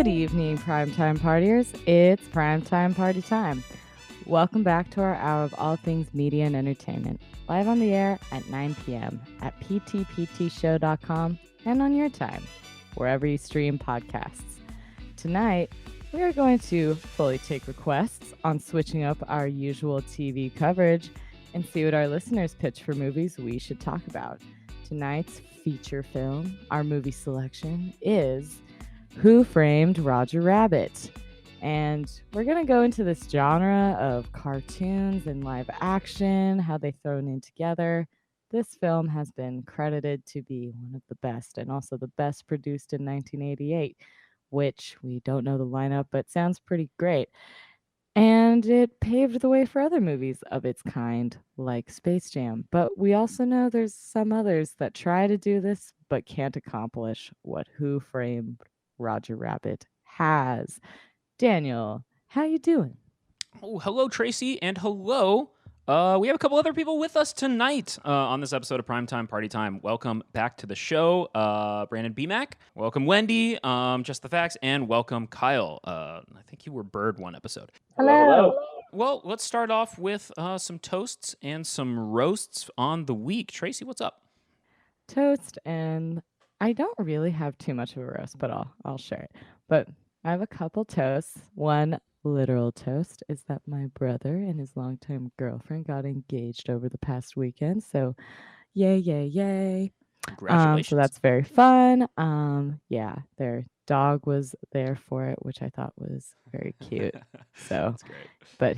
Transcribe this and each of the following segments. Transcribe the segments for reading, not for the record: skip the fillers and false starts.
Good evening, primetime partiers. It's primetime party time. Welcome back to our hour of all things media and entertainment, live on the air at 9 p.m. at ptptshow.com and on your time, wherever you stream podcasts. Tonight, we are going to fully take requests on switching up our usual TV coverage and see what our listeners pitch for movies we should talk about. Tonight's feature film, our movie selection, is Who Framed Roger Rabbit? And we're going to go into this genre of cartoons and live action, how they thrown in together. This film has been credited to be one of the best and also the best produced in 1988, which we don't know the lineup, but sounds pretty great. And it paved the way for other movies of its kind, like Space Jam. But we also know there's some others that try to do this, but can't accomplish what Who Framed Roger Rabbit has. Daniel, how you doing? Oh, hello, Tracy, and hello. We have a couple other people with us tonight on this episode of Primetime Party Time. Welcome back to the show, Brandon BMAC. Welcome, Wendy, JustTheFax, and welcome, Kyle. I think you were Bird one episode. Hello. Well, let's start off with some toasts and some roasts on the week. Tracy, what's up? Toast, and I don't really have too much of a roast, but I'll share it. But I have a couple toasts. One literal toast is that my brother and his longtime girlfriend got engaged over the past weekend. So yay, yay, yay. Congratulations. So that's very fun. Yeah, their dog was there for it, which I thought was very cute. So That's great. but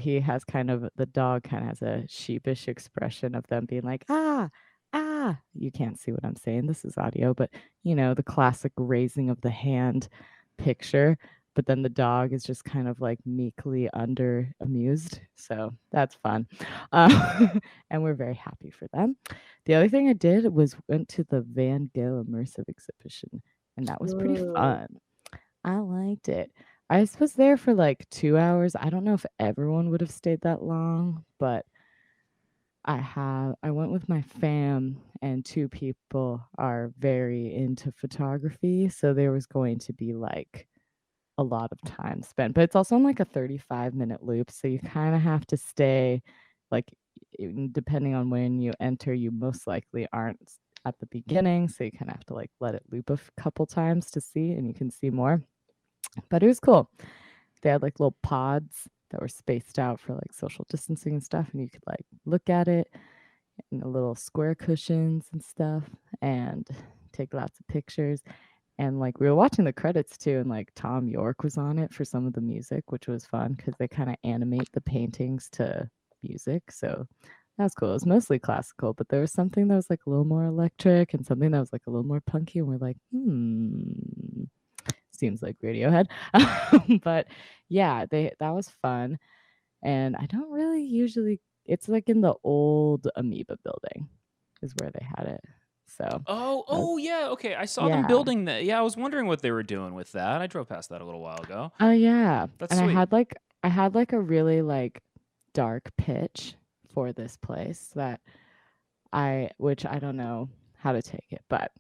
the dog kind of has a sheepish expression of them being like, you can't see what I'm saying. This is audio, but the classic raising of the hand picture. But then the dog is just kind of like meekly under amused. So that's fun. And we're very happy for them. The other thing I did was went to the Van Gogh immersive exhibition, and that was pretty fun. I liked it. I was there for like 2 hours. I don't know if everyone would have stayed that long, but I went with my fam, and two people are very into photography, so there was going to be like a lot of time spent. But it's also in like a 35-minute loop, so you kind of have to stay like depending on when you enter, you most likely aren't at the beginning, so you kind of have to like let it loop a couple times to see, and you can see more. But it was cool. They had like little pods that were spaced out for like social distancing and stuff, and you could like look at it in the little square cushions and stuff and take lots of pictures. And like we were watching the credits too, and like Tom York was on it for some of the music, which was fun because they kind of animate the paintings to music. So that was cool. It was mostly classical, but there was something that was like a little more electric and something that was like a little more punky. And we're like, seems like Radiohead. But yeah, that was fun. And I don't really usually, it's like in the old Amoeba building is where they had it. So Yeah, okay. I saw them building that. Yeah, I was wondering what they were doing with that. I drove past that a little while ago. Oh yeah. That's and sweet. I had like a really like dark pitch for this place which I don't know how to take it, but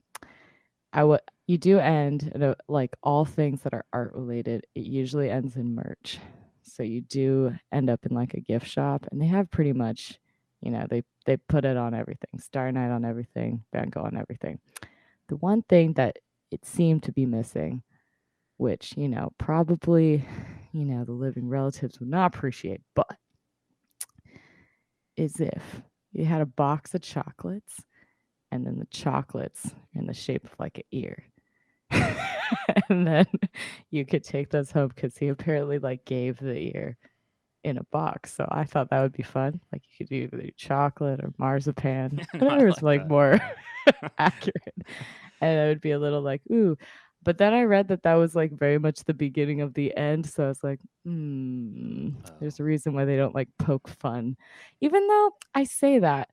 you do end like all things that are art related, it usually ends in merch. So you do end up in like a gift shop, and they have pretty much, they put it on everything. Star Night on everything, Van Gogh on everything. The one thing that it seemed to be missing, which, probably, the living relatives would not appreciate, but is if you had a box of chocolates and then the chocolates are in the shape of like an ear. And then you could take those home because he apparently like gave the ear in a box. So I thought that would be fun. Like you could do either chocolate or marzipan, whatever is like more accurate. And it would be a little like, ooh. But then I read that was like very much the beginning of the end. So I was like, there's a reason why they don't like poke fun. Even though I say that.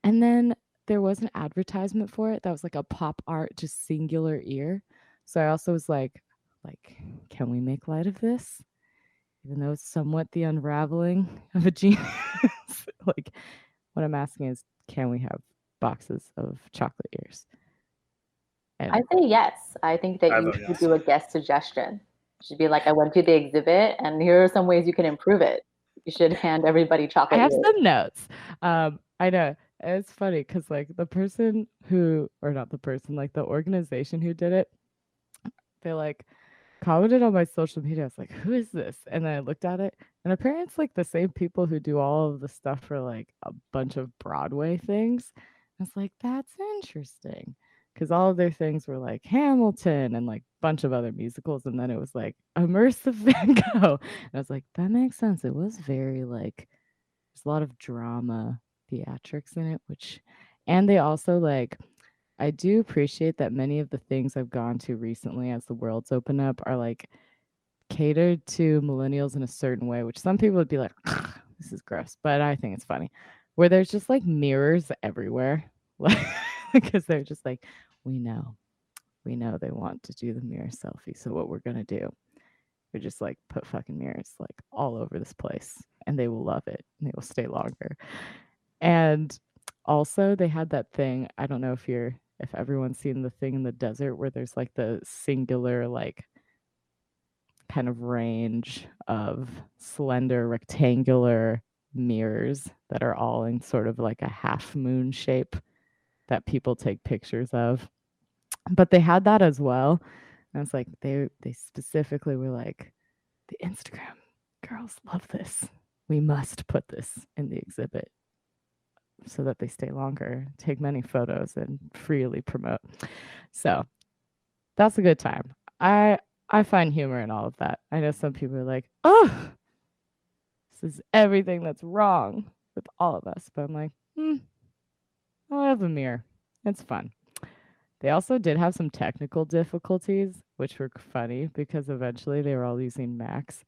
And then there was an advertisement for it that was like a pop art, just singular ear. So I also was like, can we make light of this? Even though it's somewhat the unraveling of a genius. Like, what I'm asking is, can we have boxes of chocolate ears? I say yes. I think that you should do a guest suggestion. Should be like, I went to the exhibit, and here are some ways you can improve it. You should hand everybody I chocolate have ears. some notes. I know it's funny because like the person who, or not the person, like the organization who did it, they like commented on my social media. I was like, who is this? And then I looked at it, and apparently it's like the same people who do all of the stuff for like a bunch of Broadway things. I was like, that's interesting. Because all of their things were like Hamilton and like a bunch of other musicals. And then it was like immersive Van Gogh. And I was like, that makes sense. It was very like, there's a lot of drama theatrics in it, which, and they also like, I do appreciate that many of the things I've gone to recently as the worlds open up are like catered to millennials in a certain way, which some people would be like, this is gross, but I think it's funny. Where there's just like mirrors everywhere. Like because they're just like, we know. We know they want to do the mirror selfie. So what we're gonna do, we just like put fucking mirrors like all over this place and they will love it and they will stay longer. And also they had that thing, I don't know if everyone's seen the thing in the desert where there's like the singular like kind of range of slender rectangular mirrors that are all in sort of like a half moon shape that people take pictures of. But they had that as well. And it's like they specifically were like, the Instagram girls love this. We must put this in the exhibit so that they stay longer, take many photos, and freely promote. So that's a good time. I find humor in all of that. I know some people are like, oh, this is everything that's wrong with all of us. But I'm like, I'll have a mirror. It's fun. They also did have some technical difficulties, which were funny because eventually they were all using Macs.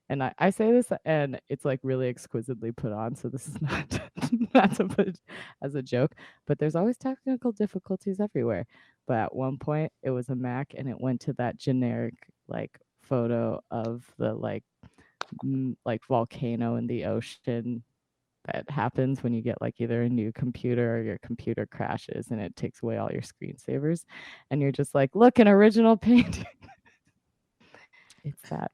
And I say this and it's like really exquisitely put on. So this is not not to put as a joke, but there's always technical difficulties everywhere. But at one point it was a Mac and it went to that generic like photo of the like volcano in the ocean that happens when you get like either a new computer or your computer crashes and it takes away all your screensavers and you're just like, look, an original painting. It's that.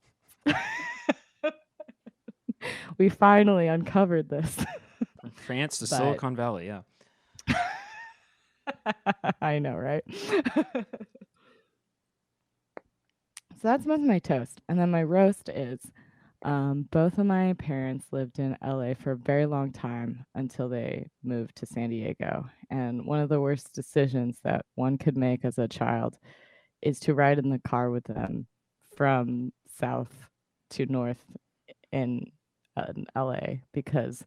We finally uncovered this. From France to But Silicon Valley, yeah. I know, right? So that's my toast. And then my roast is both of my parents lived in LA for a very long time until they moved to San Diego. And one of the worst decisions that one could make as a child is to ride in the car with them from south to north in LA because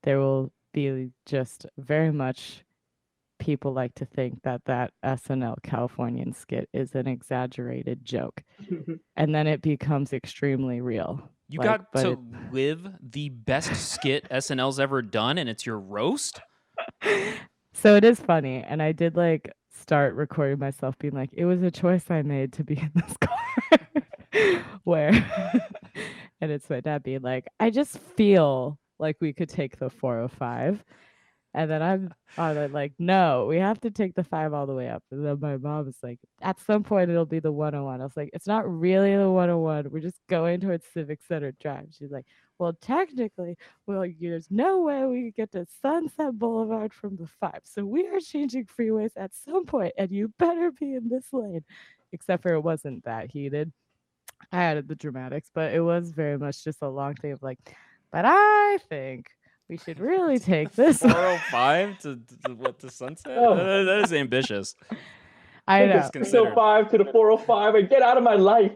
there will be just very much people like to think that that SNL Californian skit is an exaggerated joke and then it becomes extremely real. You Like, got but to it live the best skit SNL's ever done, and it's your roast? so it is funny. And I did like start recording myself being like, it was a choice I made to be in this car. Where and it's my dad being like, I just feel like we could take the 405. And then I'm like, no, we have to take the 5 all the way up. And then my mom was like, at some point it'll be the 101. I was like, it's not really the 101. We're just going towards Civic Center Drive. She's like, well, technically, well, there's no way we could get to Sunset Boulevard from the 5. So we are changing freeways at some point, and you better be in this lane. Except for it wasn't that heated. I added the dramatics, but it was very much just a long thing of like, but I think we should really take this. 405 to what, to Sunset? Oh. That is ambitious. I Take know. the 605 to the 405 and get out of my life.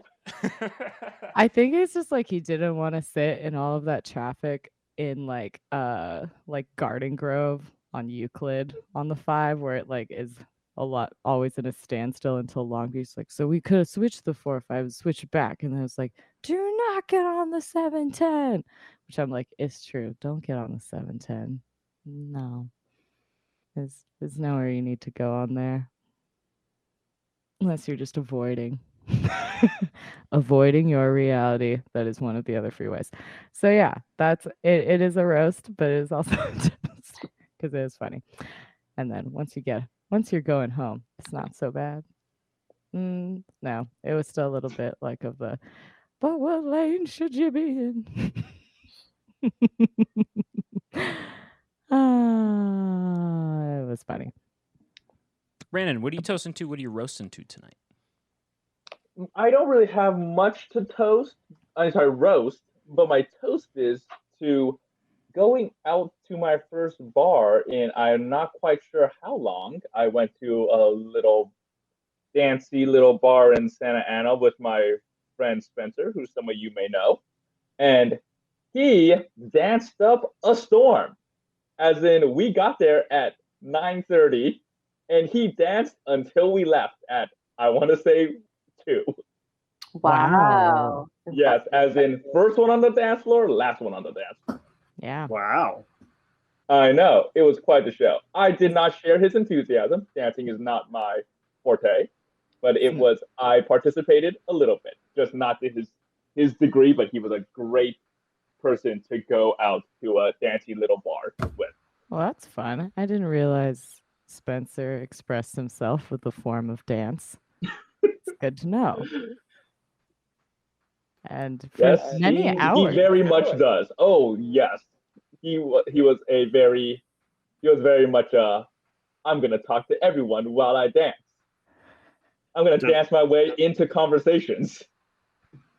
I think it's just like he didn't want to sit in all of that traffic in like Garden Grove on Euclid on the 5 where it like is a lot always in a standstill until Long Beach. Like, so we could have switched the 405 and switched back. And then it's like, do not get on the 710. Which I'm like, it's true. Don't get on the 710. No. There's nowhere you need to go on there. Unless you're just avoiding. Avoiding your reality. That is one of the other freeways. So yeah, that's it. It is a roast, but it is also because it is funny. And then once you're going home, it's not so bad. No, it was still a little bit like of the, but what lane should you be in? It was funny. Brandon, what are you toasting to? What are you roasting to tonight? I don't really have much to toast. I'm sorry, roast. But my toast is to going out to my first bar in I'm not quite sure how long. I went to a little fancy little bar in Santa Ana with my friend Spencer, who some of you may know, and he danced up a storm. As in, we got there at 9:30, and he danced until we left at I want to say 2. Wow. Yes, as in first one on the dance floor, last one on the dance floor. Yeah. Wow. I know it was quite the show. I did not share his enthusiasm. Dancing is not my forte, but it was. I participated a little bit, just not to his degree. But he was a great person to go out to a dancey little bar with. Well, that's fun. I didn't realize Spencer expressed himself with the form of dance. It's good to know. And for Yes, many he hours. very much does. Oh yes, he was very much I'm gonna talk to everyone while I dance. I'm gonna dance my way into conversations.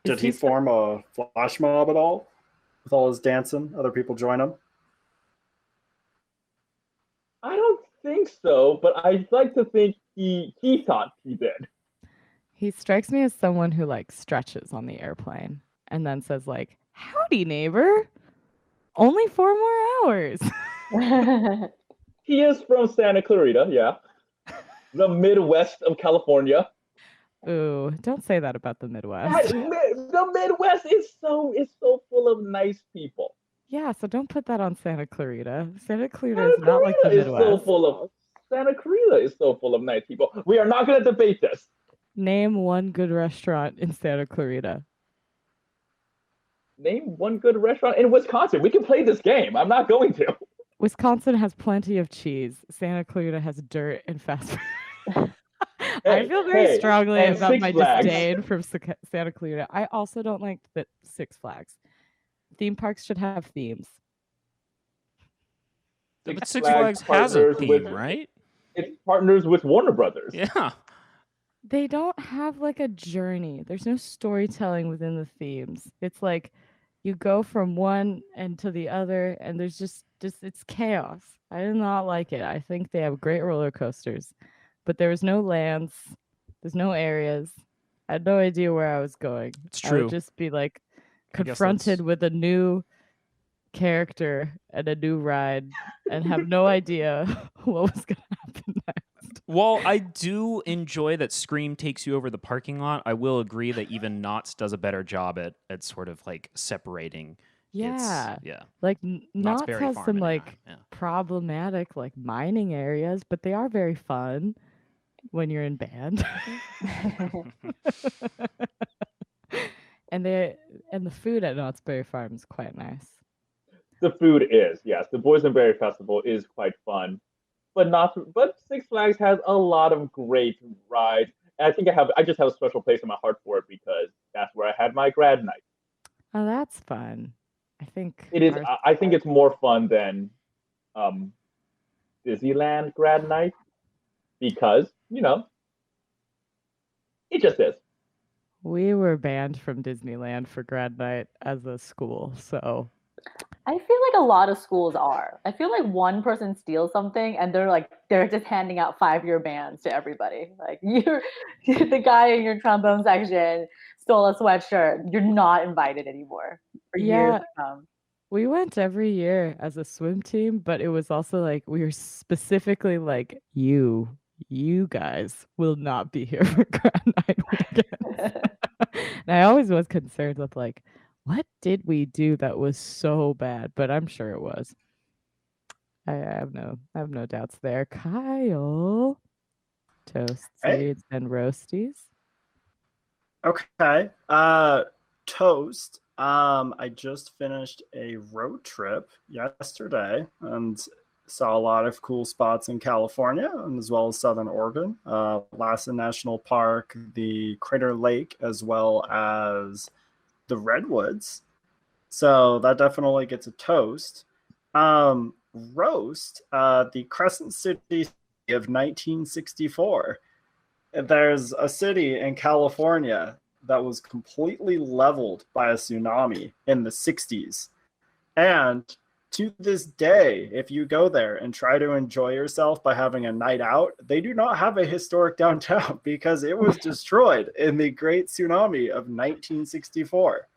Did he form a flash mob at all with all his dancing? Other people join him? I don't think so, but I'd like to think he thought he did. He strikes me as someone who like stretches on the airplane and then says like, "Howdy, neighbor. Only 4 more hours." He is from Santa Clarita, yeah. The Midwest of California. Ooh, don't say that about the Midwest. The Midwest is so full of nice people. Yeah, so don't put that on Santa Clarita. Santa Clarita is not like the Is Midwest. Santa Clarita is so full of nice people. We are not going to debate this. Name one good restaurant in Santa Clarita. Name one good restaurant in Wisconsin. We can play this game. I'm not going to. Wisconsin has plenty of cheese. Santa Clarita has dirt and fast food. I feel very strongly about Six my Flags. disdain from Santa Clarita. I also don't like the Six Flags. Theme parks should have themes. But Six Flags has a theme, right? It's partners with Warner Brothers. Yeah. They don't have like a journey. There's no storytelling within the themes. It's like you go from one end to the other, and there's just it's chaos. I do not like it. I think they have great roller coasters, but there was no lands. There's no areas. I had no idea where I was going. It's I true. would just be like I guess confronted that's- with a new character and a new ride and have no idea what was going to happen next. While I do enjoy that Scream takes you over the parking lot, I will agree that even Knott's does a better job at sort of like separating. Yeah. Yeah. Like Knott's Knott's Berry has Farm some anyway, like yeah. problematic like mining areas, but they are very fun when you're in band. and the food at Knott's Berry Farm is quite nice. The food is, yes. The Boysenberry Festival is quite fun. But Six Flags has a lot of great rides. And I think I just have a special place in my heart for it because that's where I had my grad night. Oh, that's fun. I think It is. I think it's more fun than Disneyland grad night because it just is. we were banned from Disneyland for grad night as a school, so I feel like a lot of schools are. I feel like one person steals something and they're just handing out 5-year bans to everybody. Like you're the guy in your trombone section stole a sweatshirt. You're not invited anymore for years to come. We went every year as a swim team, but it was also like we were specifically like you guys will not be here for grad night weekends. And I always was concerned with like, what did we do that was so bad? But I'm sure it was. I have no doubts there. Kyle, toast seeds and roasties. Okay. Toast. I just finished a road trip yesterday, and saw a lot of cool spots in California and as well as Southern Oregon, Lassen National Park, the Crater Lake, as well as the Redwoods. So that definitely gets a toast. Roast, the Crescent City of 1964. There's a city in California that was completely leveled by a tsunami in the 60s. And to this day, if you go there and try to enjoy yourself by having a night out, they do not have a historic downtown because it was destroyed in the Great Tsunami of 1964.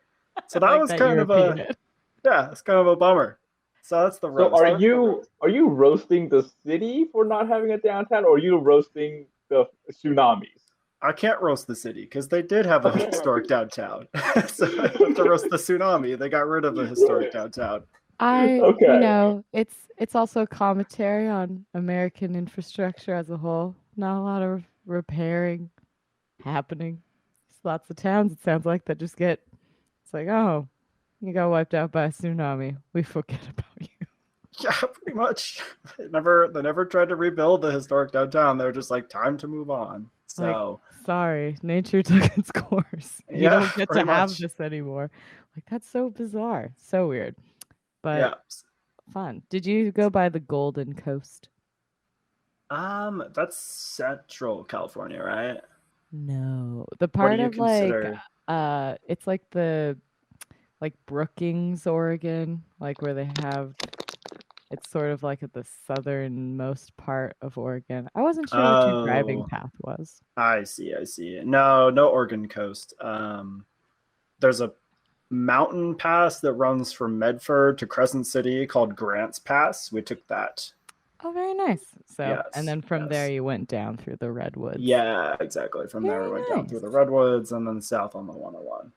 So that was kind of it's kind of a bummer. So that's the roast. So are you roasting the city for not having a downtown, or are you roasting the tsunamis? I can't roast the city because they did have a historic downtown. So I have to roast the tsunami. They got rid of the historic downtown. It's also commentary on American infrastructure as a whole. Not a lot of repairing happening. There's lots of towns, it sounds like, that just it's like, oh, you got wiped out by a tsunami. We forget about you. Yeah, pretty much. They never tried to rebuild the historic downtown. They were just like, time to move on. So sorry, nature took its course. You don't get to have this anymore. Like, that's so bizarre. So weird. But fun. Did you go by the Golden Coast? That's Central California, right? No. The part of it's like the Brookings, Oregon, like where they have it's sort of like at the southernmost part of Oregon. I wasn't sure what your driving path was. I see. No Oregon coast. There's a mountain pass that runs from Medford to Crescent City called Grants Pass. We took that. Oh, very nice. So, and then from there you went down through the Redwoods. Yeah, exactly. From there we went down through the Redwoods and then south on the 101.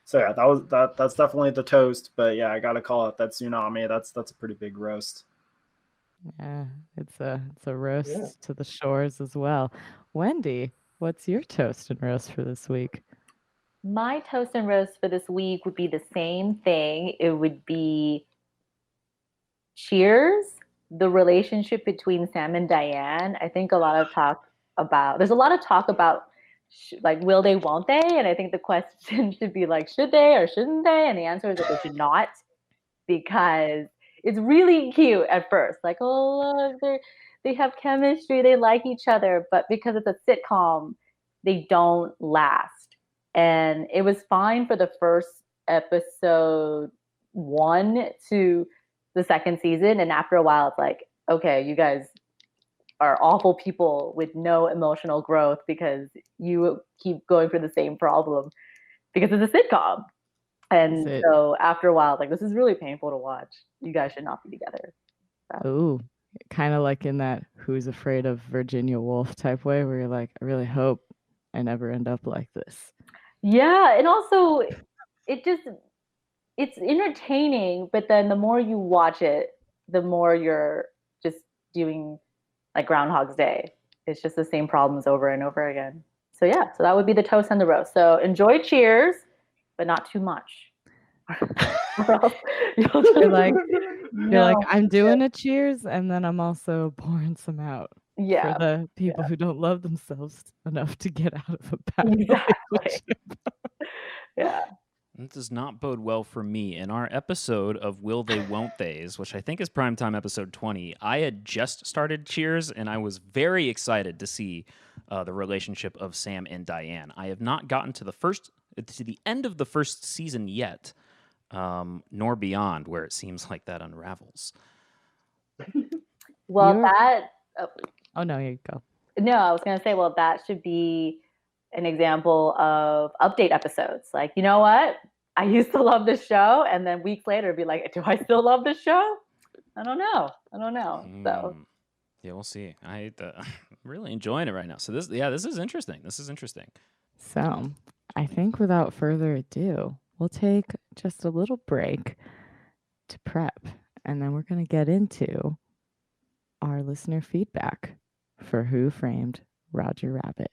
So that's definitely the toast. But yeah, I gotta call it that tsunami. That's a pretty big roast. Yeah, it's a roast to the shores as well. Wendy, what's your toast and roast for this week? My toast and roast for this week would be the same thing. It would be Cheers, the relationship between Sam and Diane. I think there's a lot of talk about like, will they, won't they? And I think the question should be like, should they or shouldn't they? And the answer is that they should not, because it's really cute at first. Like, oh, look, they have chemistry, they like each other. But because it's a sitcom, they don't last. And it was fine for the first episode 1 to the second season. And after a while, it's like, okay, you guys are awful people with no emotional growth because you keep going for the same problem because it's a sitcom. And so after a while, like, this is really painful to watch. You guys should not be together. So. Ooh, kind of like in that Who's Afraid of Virginia Woolf type way, where you're like, I really hope I never end up like this. Yeah, and also it's entertaining, but then the more you watch it, the more you're just doing like Groundhog's Day. It's just the same problems over and over again. So so that would be the toast and the roast. So enjoy Cheers, but not too much. You're like, I'm doing a Cheers, and then I'm also pouring some out. Yeah. For the people who don't love themselves enough to get out of a bad relationship. Yeah. That does not bode well for me. In our episode of Will They, Won't They's, which I think is primetime episode 20, I had just started Cheers, and I was very excited to see the relationship of Sam and Diane. I have not gotten to the end of the first season yet, nor beyond, where it seems like that unravels. Well, Oh, no, here you go. No, I was going to say, well, that should be an example of update episodes. Like, you know what? I used to love this show, and then weeks later be like, do I still love this show? I don't know. So yeah, we'll see. I'm really enjoying it right now. So this is interesting. So I think without further ado, we'll take just a little break to prep, and then we're going to get into our listener feedback for Who Framed Roger Rabbit.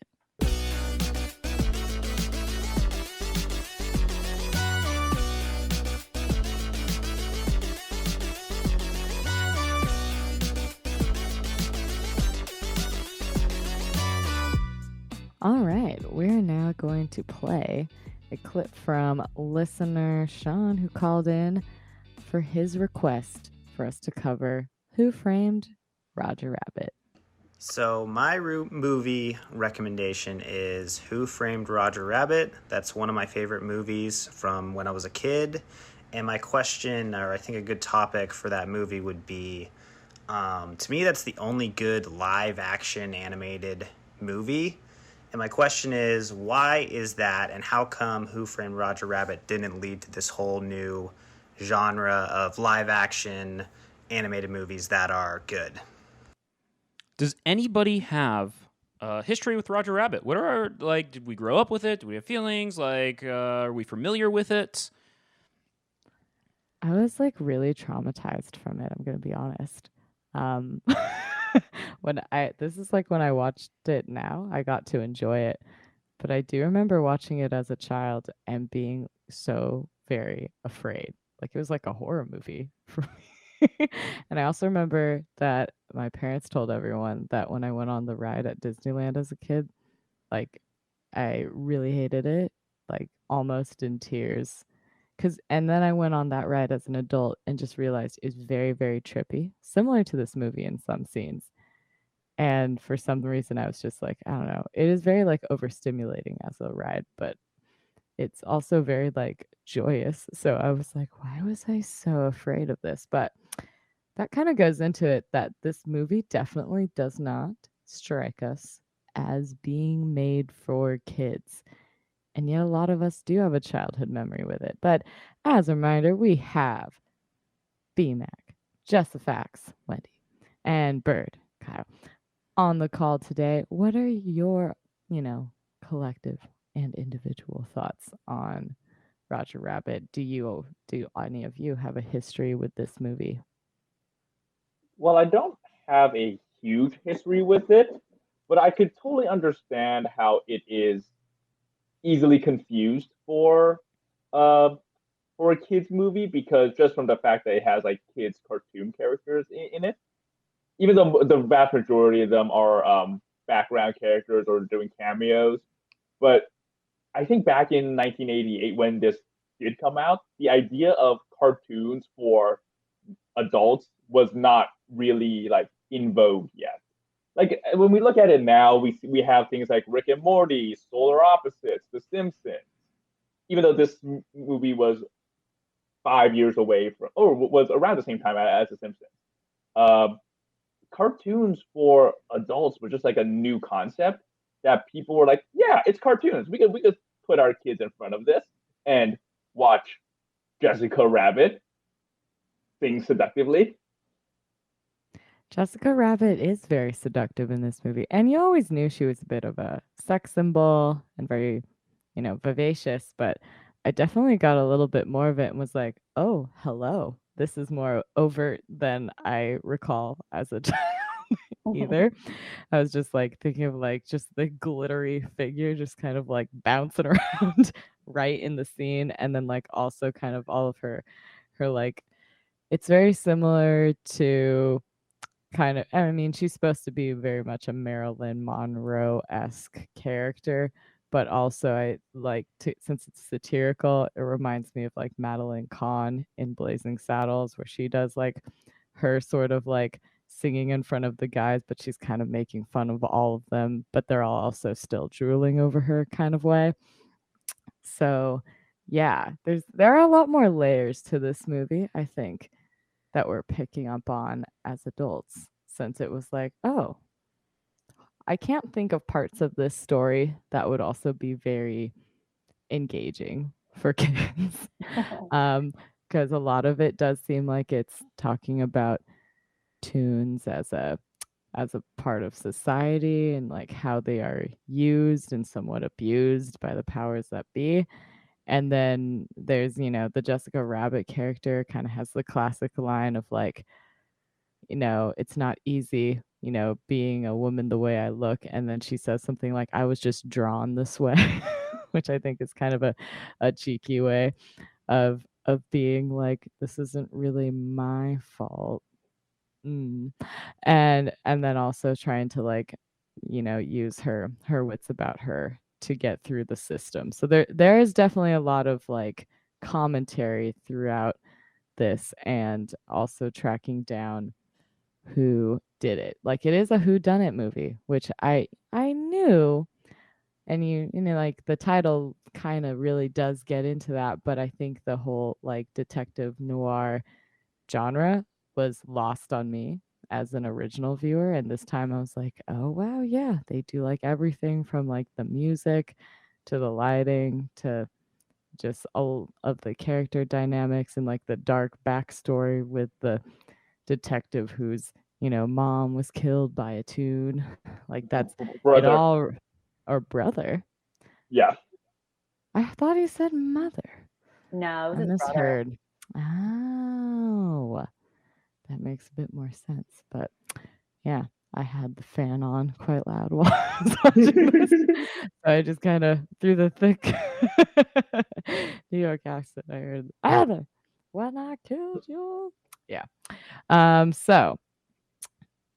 All right, we're now going to play a clip from listener Sean, who called in for his request for us to cover Who Framed Roger Rabbit. So my movie recommendation is Who Framed Roger Rabbit. That's one of my favorite movies from when I was a kid. And my question, or I think a good topic for that movie would be, to me, that's the only good live action animated movie. And my question is, why is that, and how come Who Framed Roger Rabbit didn't lead to this whole new genre of live action animated movies that are good? Does anybody have history with Roger Rabbit? What are our, did we grow up with it? Do we have feelings? Are we familiar with it? I was like really traumatized from it, I'm going to be honest. This is like when I watched it now, I got to enjoy it. But I do remember watching it as a child and being so very afraid. Like it was like a horror movie for me. And I also remember that my parents told everyone that when I went on the ride at Disneyland as a kid, like I really hated it, like almost in tears. And then I went on that ride as an adult and just realized it's very, very trippy, similar to this movie in some scenes. And for some reason, I was just like, I don't know. It is very like overstimulating as a ride, but it's also very like joyous. So I was like, why was I so afraid of this? But that kind of goes into it that this movie definitely does not strike us as being made for kids. And yet a lot of us do have a childhood memory with it. But as a reminder, we have BMAC, JustTheFax, Wendy, and Bird, Kyle, on the call today. What are your, collective and individual thoughts on Roger Rabbit? Do any of you have a history with this movie? Well, I don't have a huge history with it, but I could totally understand how it is easily confused uh for a kids movie, because just from the fact that it has like kids cartoon characters in it, even though the vast majority of them are background characters or doing cameos. But I think back in 1988 when this did come out, the idea of cartoons for adults was not really like in vogue yet. Like when we look at it now, we have things like Rick and Morty, Solar Opposites, The Simpsons. Even though this movie was 5 years away from, or was around the same time as The Simpsons, um, cartoons for adults were just like a new concept that people were like, yeah, it's cartoons. We could put our kids in front of this and watch Jessica Rabbit sing seductively. Jessica Rabbit is very seductive in this movie. And you always knew she was a bit of a sex symbol and very, vivacious, but I definitely got a little bit more of it and was like, oh, hello. This is more overt than I recall as a child either. I was just like thinking of like just the glittery figure just kind of like bouncing around right in the scene. And then like also kind of all of her like, it's very similar to kind of, I mean, she's supposed to be very much a Marilyn Monroe-esque character, but also I like to, since it's satirical, it reminds me of like Madeline Kahn in Blazing Saddles, where she does like her sort of like singing in front of the guys, but she's kind of making fun of all of them, but they're all also still drooling over her kind of way. So yeah, there are a lot more layers to this movie, I think, that we're picking up on as adults, since it was like, oh, I can't think of parts of this story that would also be very engaging for kids. Because a lot of it does seem like it's talking about tunes as a part of society and like how they are used and somewhat abused by the powers that be. And then there's, the Jessica Rabbit character kind of has the classic line of like, it's not easy, being a woman the way I look. And then she says something like, I was just drawn this way, which I think is kind of a cheeky way of being like, this isn't really my fault. And then also trying to like use her wits about her to get through the system. So there is definitely a lot of like commentary throughout this, and also tracking down who did it. Like it is a who done it movie, which I knew, and like the title kind of really does get into that, but I think the whole like detective noir genre was lost on me as an original viewer, and this time I was like, "Oh wow, yeah, they do like everything from like the music to the lighting to just all of the character dynamics, and like the dark backstory with the detective whose mom was killed by a tune." Like that's it Brother. all. Or brother. Yeah. I thought he said mother. No, it was I his brother. misheard. Oh, that makes a bit more sense. But yeah, I had the fan on quite loud while I was watching this. So I just kind of through the thick New York accent, I heard, Anna, when I killed you. Yeah. So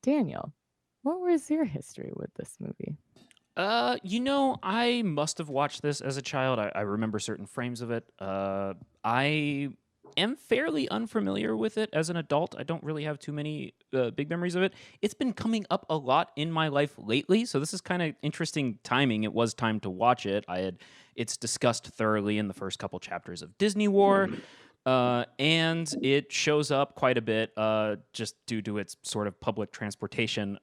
Daniel, what was your history with this movie? I must have watched this as a child. I remember certain frames of it. I am fairly unfamiliar with it as an adult. I don't really have too many big memories of it. It's been coming up a lot in my life lately, so this is kind of interesting timing. It was time to watch it. It's discussed thoroughly in the first couple chapters of Disney War. And it shows up quite a bit just due to its sort of public transportation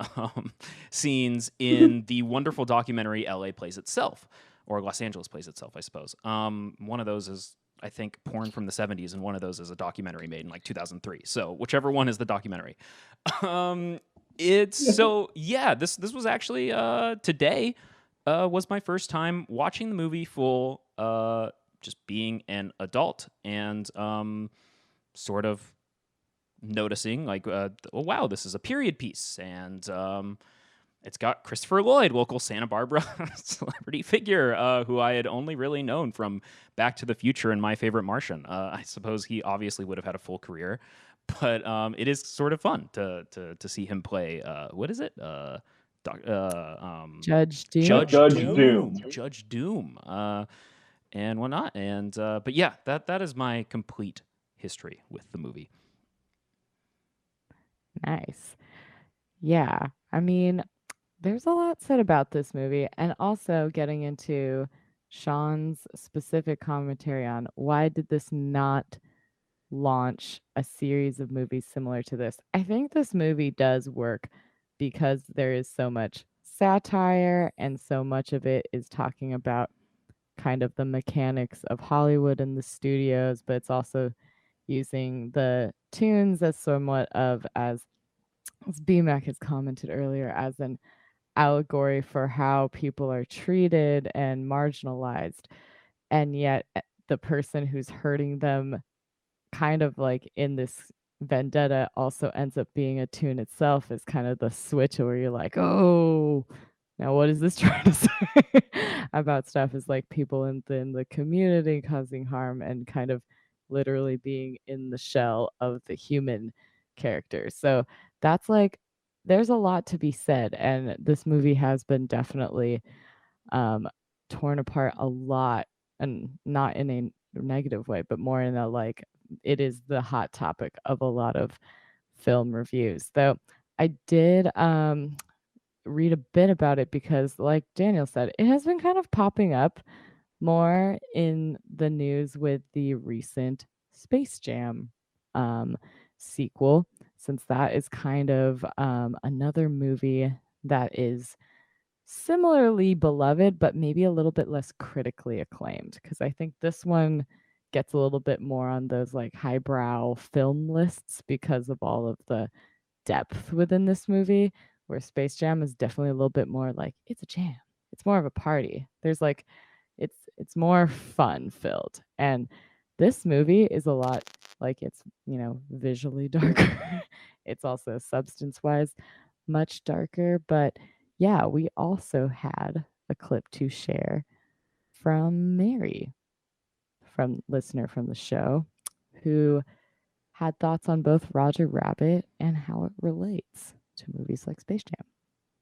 scenes in the wonderful documentary LA Plays Itself, or Los Angeles Plays Itself, I suppose. One of those is, I think, porn from the 70s, and one of those is a documentary made in like 2003. So whichever one is the documentary. This was actually today was my first time watching the movie full. Just being an adult and sort of noticing like, oh wow, this is a period piece, and it's got Christopher Lloyd, local Santa Barbara celebrity figure, who I had only really known from Back to the Future and My Favorite Martian. I suppose he obviously would have had a full career, but it is sort of fun to see him play. What is it? Judge Doom. Judge Doom. Judge Doom. And whatnot. And but yeah, that is my complete history with the movie. Nice. Yeah. I mean, there's a lot said about this movie, and also getting into Sean's specific commentary on why did this not launch a series of movies similar to this. I think this movie does work because there is so much satire, and so much of it is talking about kind of the mechanics of Hollywood and the studios, but it's also using the tunes as somewhat of, as BMAC has commented earlier, as an allegory for how people are treated and marginalized. And yet the person who's hurting them, kind of like in this vendetta, also ends up being a tune itself, is kind of the switch where you're like, oh, now what is this trying to say about stuff, is like people in the community causing harm, and kind of literally being in the shell of the human character. So that's like, there's a lot to be said, and this movie has been definitely um torn apart a lot, and not in a negative way, but more in a like, it is the hot topic of a lot of film reviews. Though I did read a bit about it, because like Daniel said, it has been kind of popping up more in the news with the recent Space Jam sequel, since that is kind of another movie that is similarly beloved, but maybe a little bit less critically acclaimed, because I think this one gets a little bit more on those like highbrow film lists because of all of the depth within this movie, where Space Jam is definitely a little bit more like, it's a jam. It's more of a party. There's like, it's more fun filled. And this movie is a lot like, it's, visually darker. It's also substance wise much darker. But yeah, we also had a clip to share from Mary, from listener from the show, who had thoughts on both Roger Rabbit and how it relates to movies like Space Jam.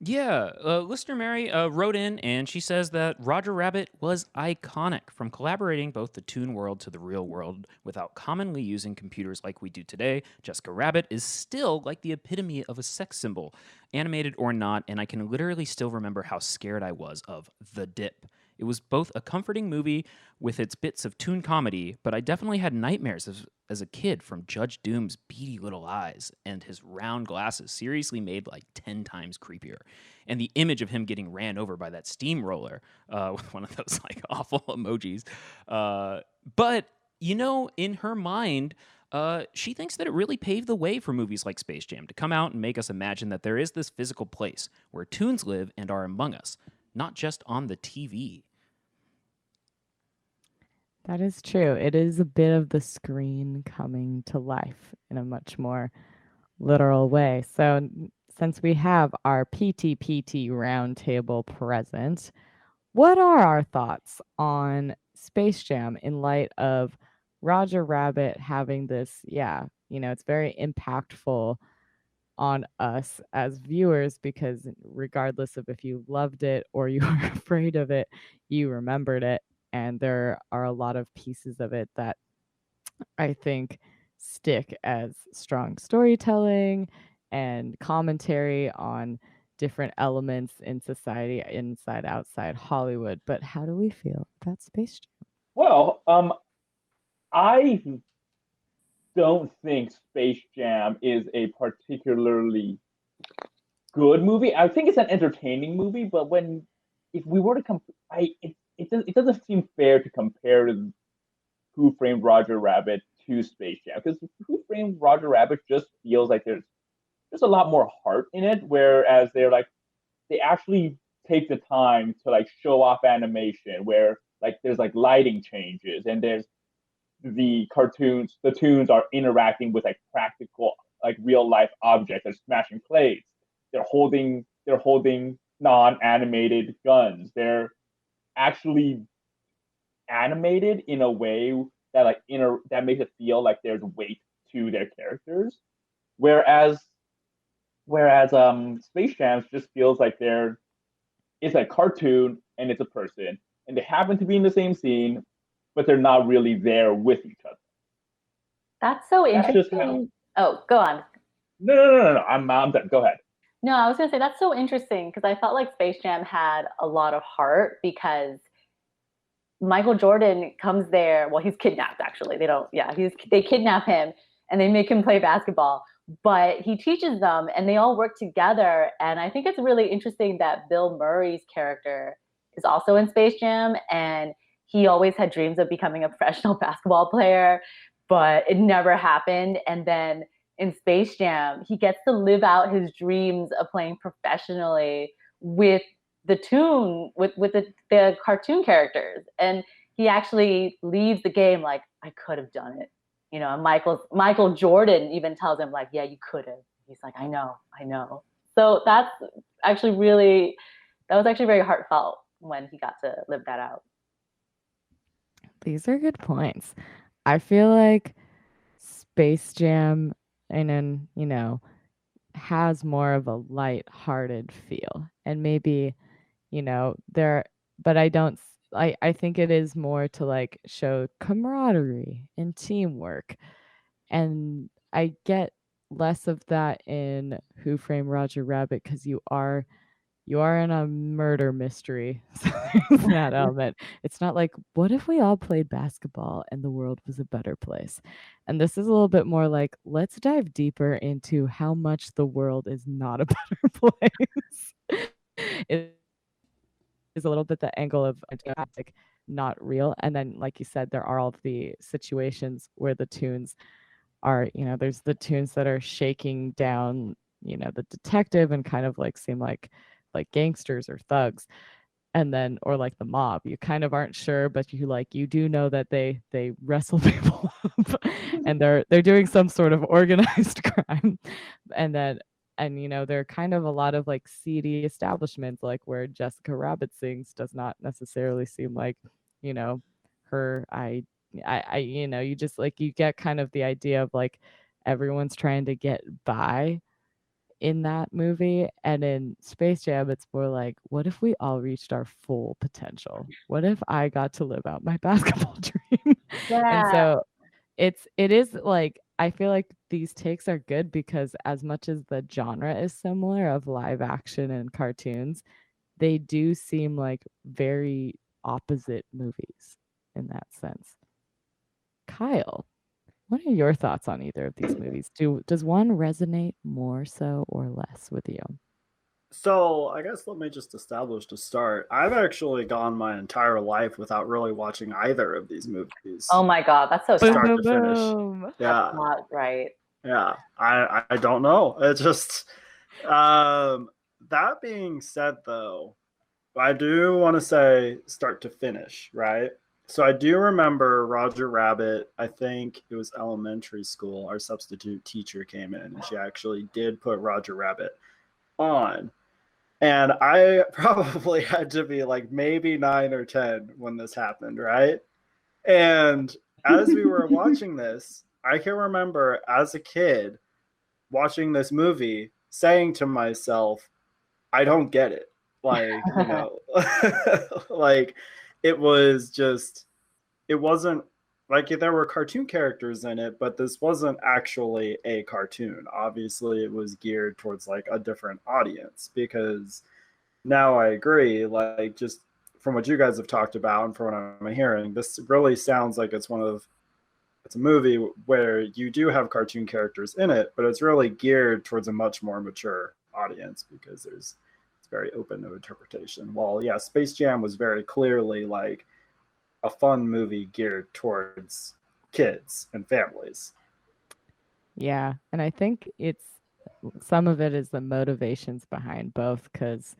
Yeah, listener Mary wrote in and she says that Roger Rabbit was iconic from collaborating both the toon world to the real world without commonly using computers like we do today. Jessica Rabbit is still like the epitome of a sex symbol, animated or not, and I can literally still remember how scared I was of the dip. It was both a comforting movie with its bits of toon comedy, but I definitely had nightmares as a kid from Judge Doom's beady little eyes and his round glasses, seriously made like 10 times creepier. And the image of him getting ran over by that steamroller with one of those like awful emojis. But, you know, in her mind, she thinks that it really paved the way for movies like Space Jam to come out and make us imagine that there is this physical place where toons live and are among us, not just on the TV. That is true. It is a bit of the screen coming to life in a much more literal way. So, since we have our PTPT roundtable present, what are our thoughts on Space Jam in light of Roger Rabbit having this? Yeah, it's very impactful on us as viewers because regardless of if you loved it or you were afraid of it, you remembered it. And there are a lot of pieces of it that I think stick as strong storytelling and commentary on different elements in society, inside, outside Hollywood. But how do we feel about Space Jam? Well, I don't think Space Jam is a particularly good movie. I think it's an entertaining movie, but if we were to it doesn't seem fair to compare Who Framed Roger Rabbit to Space Jam because Who Framed Roger Rabbit just feels like there's a lot more heart in it, whereas they actually take the time to like show off animation where like there's like lighting changes and there's the tunes are interacting with like practical like real life objects. They're smashing plates. They're holding non-animated guns. They're actually animated in a way that makes it feel like there's weight to their characters. Whereas Space Jams just feels like it's a cartoon and it's a person and they happen to be in the same scene, but they're not really there with each other. That's so That's just how. interesting. Oh, go on. No. I'm done. Go ahead. No, I was gonna say that's so interesting because I felt like Space Jam had a lot of heart because Michael Jordan comes there. Well, he's kidnapped actually. They don't. Yeah, they kidnap him and they make him play basketball. But he teaches them, and they all work together. And I think it's really interesting that Bill Murray's character is also in Space Jam, and he always had dreams of becoming a professional basketball player, but it never happened. And then in Space Jam, he gets to live out his dreams of playing professionally with the cartoon characters, and he actually leaves the game like I could have done it, and Michael Jordan even tells him like, yeah, you could have. He's like, I know. So that was actually very heartfelt when he got to live that out. These are good points. I feel like Space Jam and then, has more of a light-hearted feel. And maybe, there but I think it is more to like show camaraderie and teamwork. And I get less of that in Who Framed Roger Rabbit because you are in a murder mystery. So there's that element. It's not like, what if we all played basketball and the world was a better place? And this is a little bit more like, let's dive deeper into how much the world is not a better place. It is a little bit the angle of like not real. And then, like you said, there are all of the situations where the tunes are, there's the tunes that are shaking down, the detective and kind of like seem like gangsters or thugs, and then or like the mob. You kind of aren't sure, but you do know that they wrestle people up and they're doing some sort of organized crime. And then there are kind of a lot of like seedy establishments, like where Jessica Rabbit sings does not necessarily seem like, you know, her I you just like you get kind of the idea of like everyone's trying to get by in that movie, and in Space Jam it's more like, what if we all reached our full potential? What if I got to live out my basketball dream? And Yeah. so it is like, I feel like these takes are good because as much as the genre is similar of live action and cartoons, they do seem like very opposite movies in that sense. Kyle, what are your thoughts on either of these movies? Does one resonate more so or less with you? So I guess let me just establish to start. I've actually gone my entire life without really watching either of these movies, Oh my God, that's so Boom, sad. start boom, to finish. boom. That's Yeah, not right. yeah. I don't know. It just that being said, though, I do want to say start to finish, right? So I do remember Roger Rabbit. I think it was elementary school. Our substitute teacher came in and she actually did put Roger Rabbit on. And I probably had to be like maybe 9 or 10 when this happened, right? And as we were watching this, I can remember as a kid watching this movie saying to myself, I don't get it. Like, like it was just, it wasn't like there were cartoon characters in it, but this wasn't actually a cartoon. Obviously, it was geared towards like a different audience because now I agree, like just from what you guys have talked about and from what I'm hearing, this really sounds like it's a movie where you do have cartoon characters in it, but it's really geared towards a much more mature audience because it's very open to interpretation. While yeah, Space Jam was very clearly like a fun movie geared towards kids and families. Yeah, and I think it's some of it is the motivations behind both because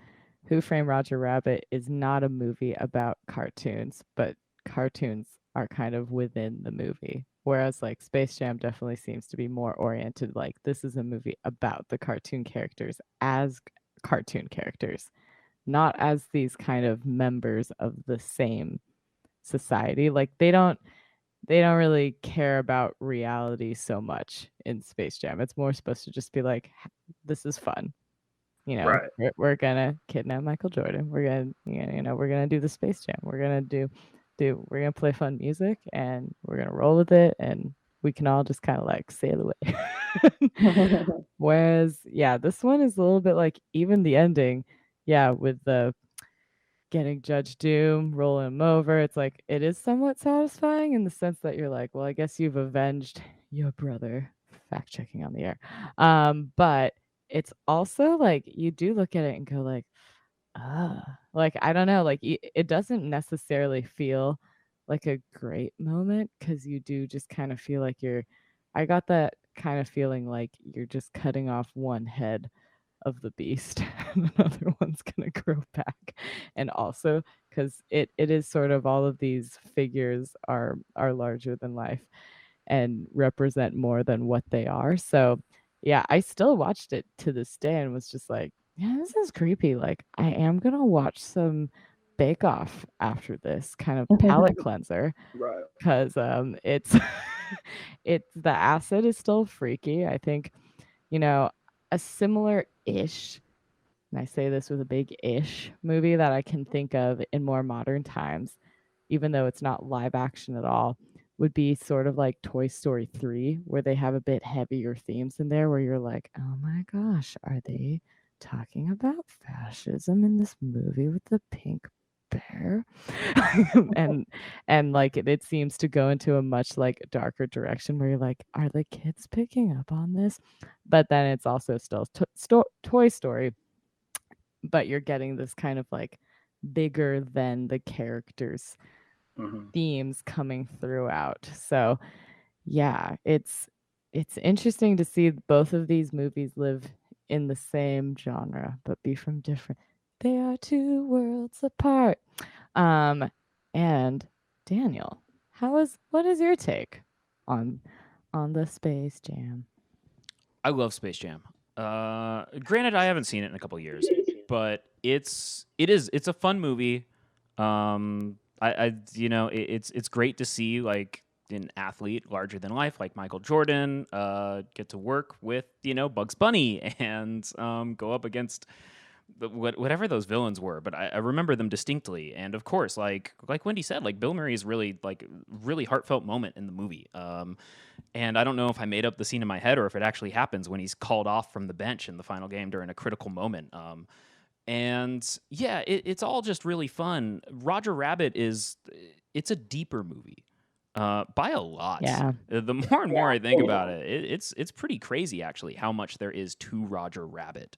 Who Framed Roger Rabbit is not a movie about cartoons, but cartoons are kind of within the movie. Whereas like Space Jam definitely seems to be more oriented like this is a movie about the cartoon characters as cartoon characters, not as these kind of members of the same society. Like they don't really care about reality so much in Space Jam. It's more supposed to just be like, this is fun. Right. We're gonna kidnap Michael Jordan. We're gonna, we're gonna do the Space Jam. We're gonna we're gonna play fun music and we're gonna roll with it, and we can all just kind of like sail away. Whereas, yeah, this one is a little bit like even the ending, yeah, with the getting Judge Doom, rolling him over. It's like it is somewhat satisfying in the sense that you're like, well, I guess you've avenged your brother. Fact checking on the air. But it's also like you do look at it and go like, like I don't know, like it doesn't necessarily feel like a great moment because you do just kind of feel like I got that kind of feeling like you're just cutting off one head of the beast and another one's gonna grow back. And also because it is sort of all of these figures are larger than life and represent more than what they are. So yeah, I still watched it to this day and was just like, yeah, this is creepy. Like I am gonna watch some Bake Off after this kind of palate cleanser Right. because it's it's the acid is still freaky. I think, you know, a similar ish, and I say this with a big ish movie that I can think of in more modern times, even though it's not live action at all, would be sort of like Toy Story 3, where they have a bit heavier themes in there where you're like, oh my gosh, are they talking about fascism in this movie with the pink bear? and like it seems to go into a much like darker direction where you're like, are the kids picking up on this? But then it's also still Toy Story, but you're getting this kind of like bigger than the characters Mm-hmm. themes coming throughout. So yeah, it's interesting to see both of these movies live in the same genre but be from different, they are two worlds apart. And Daniel, what is your take on the Space Jam? I love Space Jam. Granted, I haven't seen it in a couple years, but it's a fun movie. It's great to see like an athlete larger than life like Michael Jordan, get to work with, Bugs Bunny and go up against whatever those villains were, but I remember them distinctly. And of course, like Wendy said, like Bill Murray's really heartfelt moment in the movie. And I don't know if I made up the scene in my head or if it actually happens when he's called off from the bench in the final game during a critical moment. And yeah, it's all just really fun. Roger Rabbit it's a deeper movie. By a lot. Yeah. The more and more I think about it, it's pretty crazy actually how much there is to Roger Rabbit.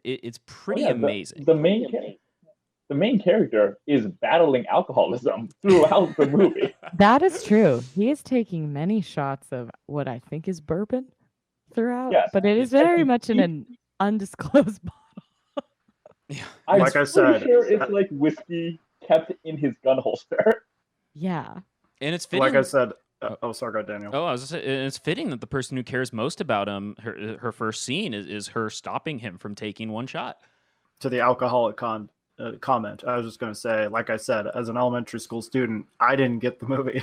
It's pretty amazing. The main character is battling alcoholism throughout the movie. That is true. He is taking many shots of what I think is bourbon throughout, Yes. but it is very much in an undisclosed bottle. Yeah. I'm Like I pretty said, sure it's like whiskey kept in his gun holster. Yeah. And it's fitting. Like I said, sorry, go ahead, Daniel. Oh, I was just saying, it's fitting that the person who cares most about him, her first scene is her stopping him from taking one shot. To the alcoholic comment, I was just going to say, like I said, as an elementary school student, I didn't get the movie.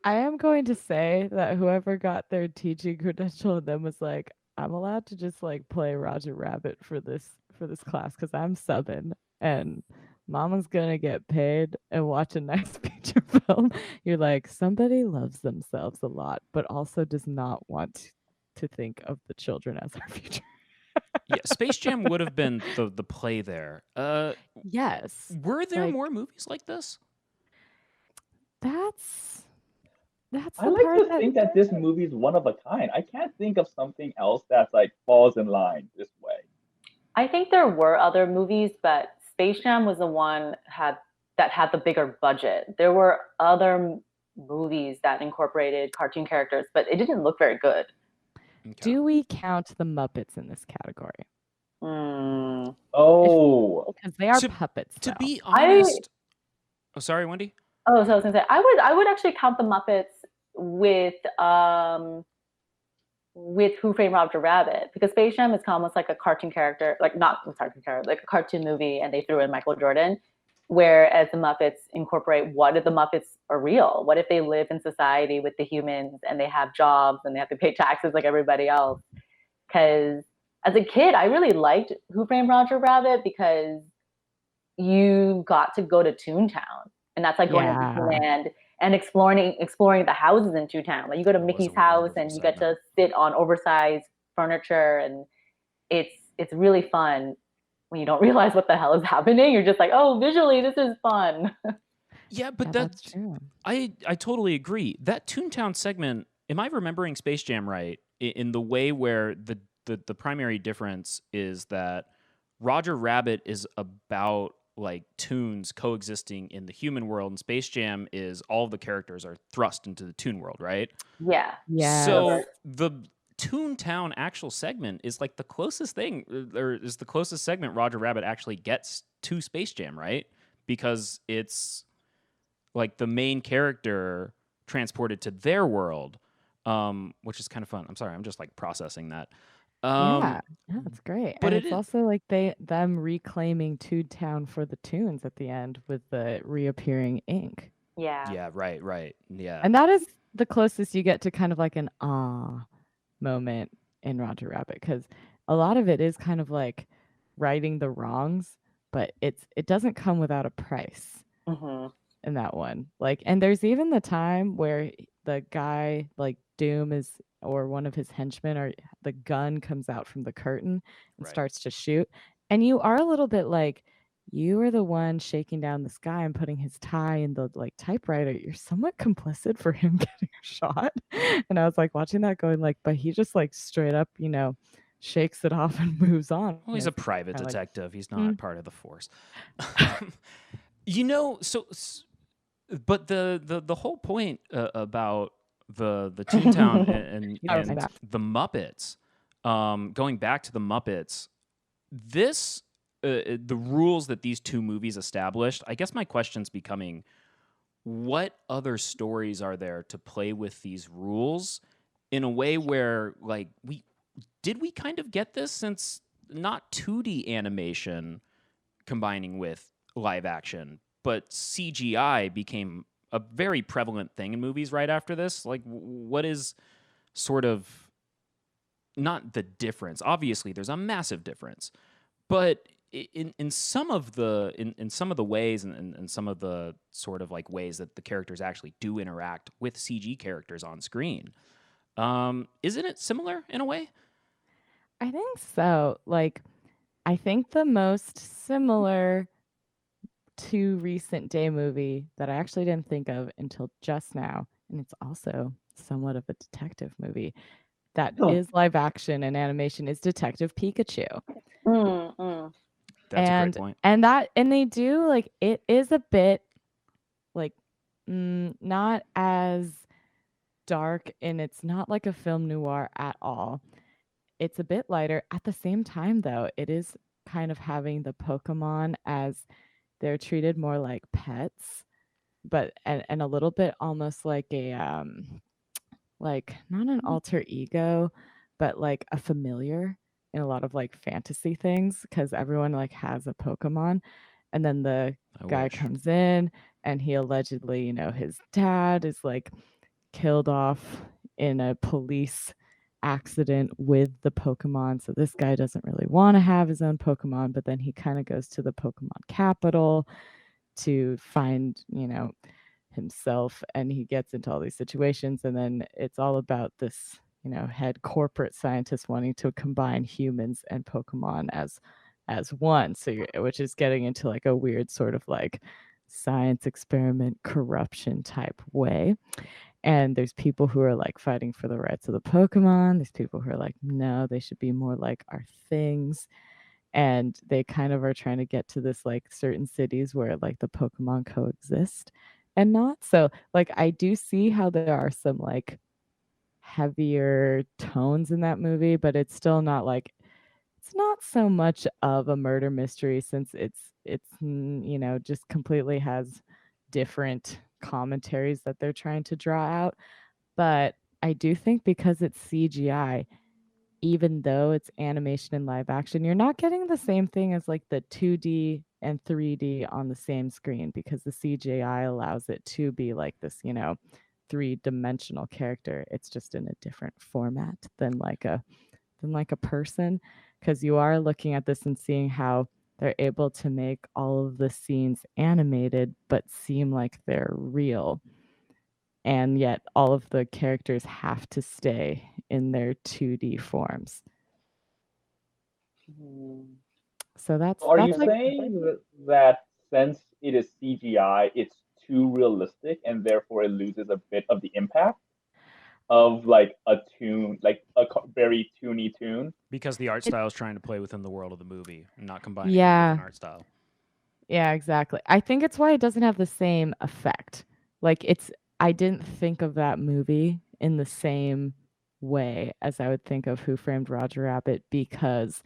I am going to say that whoever got their teaching credential and then was like, I'm allowed to just like play Roger Rabbit for this class because I'm subbing and Mama's gonna get paid and watch a nice feature film. You're like, somebody loves themselves a lot, but also does not want to think of the children as our future. Yeah, Space Jam would have been the play there. Yes. Were there Like- more movies like this? That's the I like part to that think that this movie is one of a kind. I can't think of something else that's like falls in line this way. I think there were other movies, but Space Jam was the one that had the bigger budget. There were other movies that incorporated cartoon characters, but it didn't look very good. Okay. do we count the Muppets in this category? Mm. Oh, Because they are To- puppets. To now. be honest, oh, sorry, Wendy. Oh, so I was gonna say I would actually count the Muppets with Who Framed Roger Rabbit, because Space Jam is almost like a cartoon character, like not a cartoon character, like a cartoon movie, and they threw in Michael Jordan. Whereas the Muppets incorporate, what if the Muppets are real? What if they live in society with the humans and they have jobs and they have to pay taxes like everybody else? Because as a kid, I really liked Who Framed Roger Rabbit because you got to go to Toontown, and that's like going to Yeah. Disneyland and exploring the houses in Toontown. Like you go to That was Mickey's a house wonderful and you get to segment. sit on oversized furniture, and it's really fun when you don't realize what the hell is happening. You're just like, oh, visually this is fun. Yeah, but Yeah, that's true. I totally agree. That Toontown segment, am I remembering Space Jam right? In the way where the primary difference is that Roger Rabbit is about like toons coexisting in the human world, and Space Jam is all of the characters are thrust into the toon world, right? Yeah. Yeah. So the Toontown actual segment is like the closest thing, or is the closest segment Roger Rabbit actually gets to Space Jam, right? Because it's like the main character transported to their world, which is kind of fun. I'm sorry, I'm just like processing that. Yeah, that's great. but And it it's is- also like them reclaiming Toontown for the tunes at the end with the reappearing ink. Yeah. Yeah, right. Yeah. And that is the closest you get to kind of like an moment in Roger Rabbit, because a lot of it is kind of like righting the wrongs, but it doesn't come without a price Hmm. in that one. Like, and there's even the time where the guy like Doom is, or one of his henchmen, or the gun comes out from the curtain and Right. starts to shoot, and you are a little bit like, you are the one shaking down this guy and putting his tie in the like typewriter. You're somewhat complicit for him getting shot. And I was like watching that going like, but he just like straight up, shakes it off and moves on. Well, he's And a private kinda like, detective. He's not "Hmm." part of the force. But the whole point about the Toontown and You don't say that. the Muppets, going back to the Muppets, this the rules that these two movies established. I guess my question's becoming, what other stories are there to play with these rules in a way where like we kind of get this, since not 2D animation combining with live action, but CGI became a very prevalent thing in movies right after this. Like, what is sort of not the difference? Obviously, there's a massive difference, but in some of the in some of the ways and some of the sort of like ways that the characters actually do interact with CG characters on screen, isn't it similar in a way? I think so. Like, I think the most similar to recent day movie that I actually didn't think of until just now, and it's also somewhat of a detective movie that Oh. is live action and animation, is Detective Pikachu. That's a great point. And they do, like, it is a bit like not as dark, and it's not like a film noir at all. It's a bit lighter. At the same time, though, it is kind of having the Pokemon as they're treated more like pets, but and a little bit almost like a like not an alter ego, but like a familiar in a lot of like fantasy things, because everyone like has a Pokemon. And then the guy wish. comes in and he allegedly, his dad is like killed off in a police accident with the Pokemon. So this guy doesn't really want to have his own Pokemon, but then he kind of goes to the Pokemon capital to find, himself, and he gets into all these situations, and then it's all about this, head corporate scientist wanting to combine humans and Pokemon as one. So which is getting into like a weird sort of like science experiment corruption type way. And there's people who are like fighting for the rights of the Pokemon. There's people who are like, no, they should be more like our things. And they kind of are trying to get to this like certain cities where like the Pokemon coexist and not. So like I do see how there are some like heavier tones in that movie, but it's still not like it's not so much of a murder mystery, since it's just completely has different commentaries that they're trying to draw out. But I do think because it's CGI, even though it's animation and live action, you're not getting the same thing as like the 2D and 3D on the same screen, because the CGI allows it to be like this, three-dimensional character. It's just in a different format than like a person, because you are looking at this and seeing how they're able to make all of the scenes animated but seem like they're real, and yet all of the characters have to stay in their 2D forms. So Are you that's like saying that since it is CGI, it's too realistic and therefore it loses a bit of the impact of like a tune, like a very toony tune? Because the art it, style is trying to play within the world of the movie and not combining it with yeah, an art style. yeah, exactly. I think it's why it doesn't have the same effect. Like I didn't think of that movie in the same way as I would think of Who Framed Roger Rabbit, because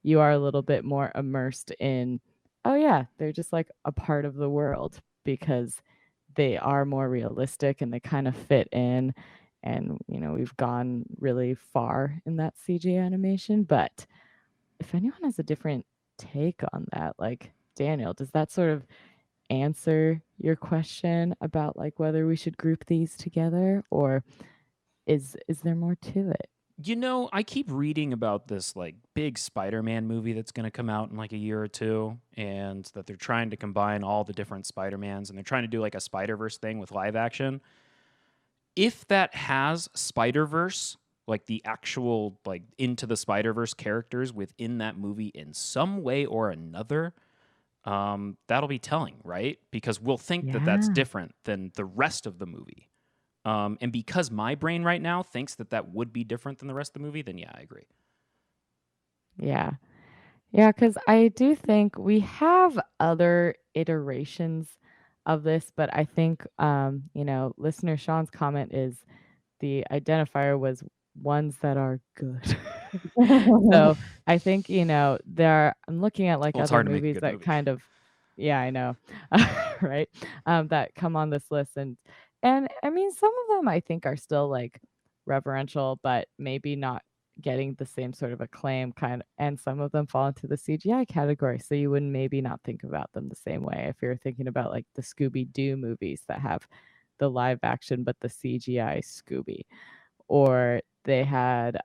you are a little bit more immersed in, oh yeah, they're just like a part of the world, because they are more realistic and they kind of fit in. And we've gone really far in that CG animation. But if anyone has a different take on that, like Daniel, does that sort of answer your question about like whether we should group these together, or is there more to it? I keep reading about this like big Spider-Man movie that's going to come out in like a year or two, and that they're trying to combine all the different Spider-Mans, and they're trying to do like a Spider-Verse thing with live action. If that has Spider-Verse, like the actual like Into the Spider-Verse characters within that movie in some way or another, that'll be telling, right? Because we'll think that that's Yeah. different than the rest of the movie. And because my brain right now thinks that that would be different than the rest of the movie, then yeah, I agree. Yeah. Yeah, because I do think we have other iterations of this, but I think, listener Sean's comment is the identifier was ones that are good. So I think, I'm looking at like Well, it's other hard to make a movies good that movie. kind of, yeah, I know, right? That come on this list. And I mean, some of them I think are still like reverential, but maybe not getting the same sort of acclaim and some of them fall into the CGI category. So you would maybe not think about them the same way if you're thinking about like the Scooby-Doo movies that have the live action but the CGI Scooby. Or they had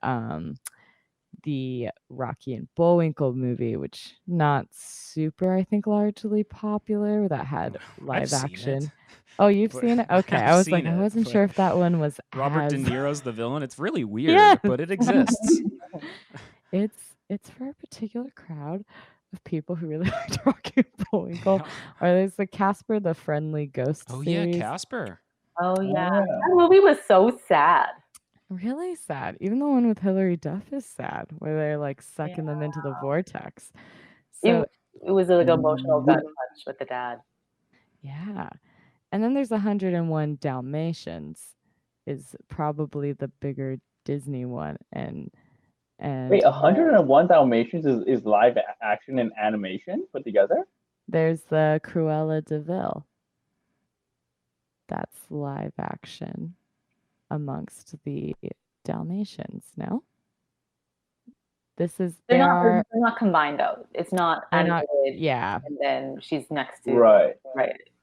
the Rocky and Bullwinkle movie, which not super, I think, largely popular, that had I've live seen action. it. Oh, you've But seen it? Okay. I've I was like, seen I it, wasn't but sure if that one was Robert De as Niro's the villain. It's really Yes. weird, but it exists. It's for a particular crowd of people who really liked Rocky and Bullwinkle. Or there's the Casper the Friendly Ghost Oh yeah, series. Casper. Oh yeah, Yeah. that movie was so sad. Really sad. Even the one with Hilary Duff is sad, where they're like sucking them into the vortex. So It was like an emotional gut Would- punch with the dad. yeah. And then there's 101 Dalmatians is probably the bigger Disney one. And Wait, 101 Dalmatians is live action and animation put together? there's the Cruella de Vil. That's live action amongst the Dalmatians, no? They're not combined though. It's not they're not, animated. yeah, And then she's next to Right.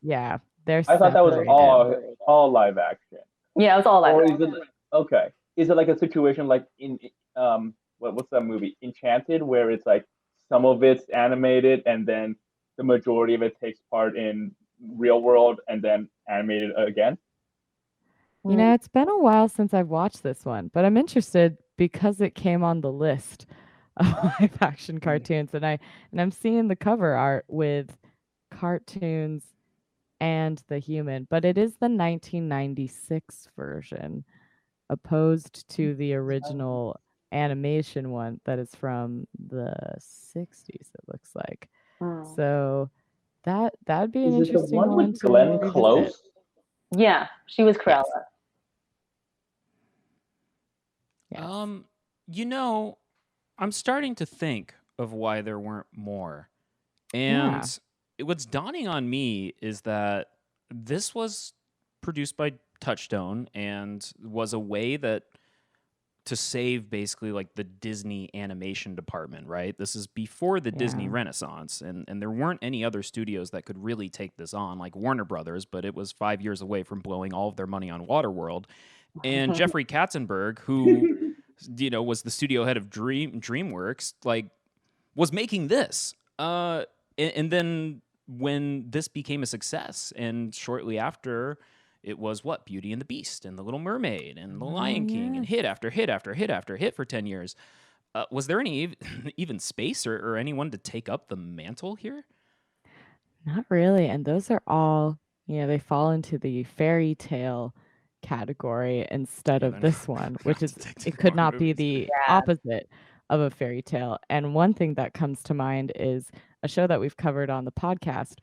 yeah. They're I thought that was separated. all live action. Yeah, it was all Or live is it okay? Is it like a situation like in what's that movie Enchanted where it's like some of it's animated and then the majority of it takes part in real world and then animated again? You know, it's been a while since I've watched this one, but I'm interested because it came on the list of live action cartoons, and I'm seeing the cover art with cartoons and the human, but it is the 1996 version, opposed to the original animation one that is from the 60s, it looks like. So that'd be an Is it the interesting one one with to Glenn revisit. Close? Yeah, she was Cruella. Yes. You know, I'm starting to think of why there weren't more. And what's dawning on me is that this was produced by Touchstone and was a way that to save basically like the Disney animation department, right? This is before the Disney Yeah. Renaissance, and there weren't any other studios that could really take this on, like Warner Brothers, but it was 5 years away from blowing all of their money on Waterworld. And Jeffrey Katzenberg, who was the studio head of DreamWorks, like was making this. And then when this became a success, and shortly after, it was what? Beauty and the Beast and The Little Mermaid and The Lion King and hit after hit after hit after hit for 10 years. Was there any even space or anyone to take up the mantle here? Not really. And those are all, they fall into the fairy tale category instead of this one, which is, it could not be the opposite of a fairy tale. And one thing that comes to mind is a show that we've covered on the podcast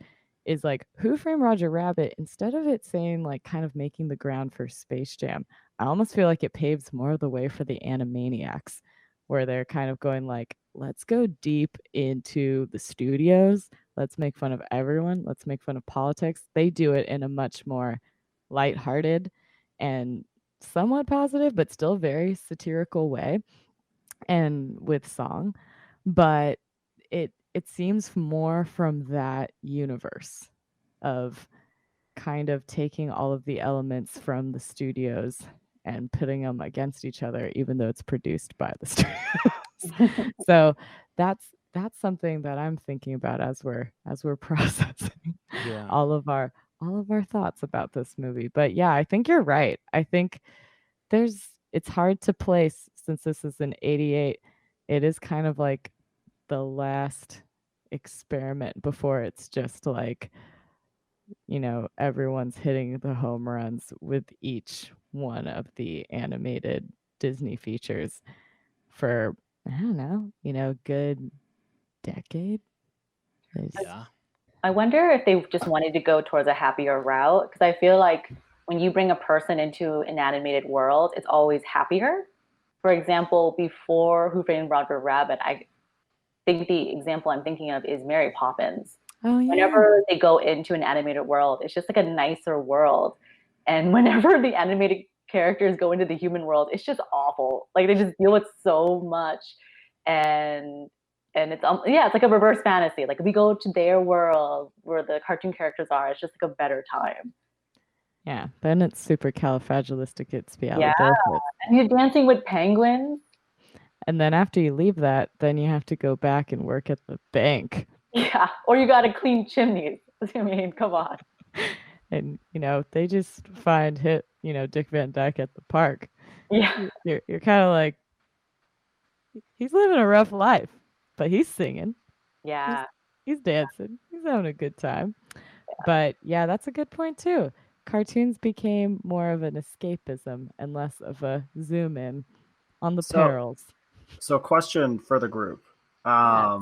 is like Who Framed Roger Rabbit. Instead of it saying like kind of making the ground for Space Jam, I almost feel like it paves more of the way for the Animaniacs, where they're kind of going like, let's go deep into the studios. Let's make fun of everyone. Let's make fun of politics. They do it in a much more lighthearted and somewhat positive, but still very satirical way, and with song. But it seems more from that universe of kind of taking all of the elements from the studios and putting them against each other, even though it's produced by the studios. So that's something that I'm thinking about as we're processing all of our thoughts about this movie. But yeah, I think you're right. I think it's hard to place, since this is an 88. It is kind of like the last experiment before it's just like, everyone's hitting the home runs with each one of the animated Disney features for, I don't know, good decade. Yeah. I wonder if they just wanted to go towards a happier route, because I feel like when you bring a person into an animated world, it's always happier. For example, before Who Framed Roger Rabbit, I think the example I'm thinking of is Mary Poppins. Oh, yeah. Whenever they go into an animated world, it's just like a nicer world. And whenever the animated characters go into the human world, it's just awful. Like they just deal with so much, and it's yeah, it's like a reverse fantasy. Like if we go to their world where the cartoon characters are, it's just like a better time. Yeah, then it's super Yeah, califragilisticexpialidocious. and you're dancing with penguins. And then after you leave that, then you have to go back and work at the bank. Yeah, or you got to clean chimneys. I mean, come on. And they just find Dick Van Dyke at the park. Yeah, You're kind of like, he's living a rough life, but he's singing, yeah. he's dancing, he's having a good time. But yeah, that's a good point too. Cartoons became more of an escapism and less of a zoom in on the perils. So question for the group. Yes.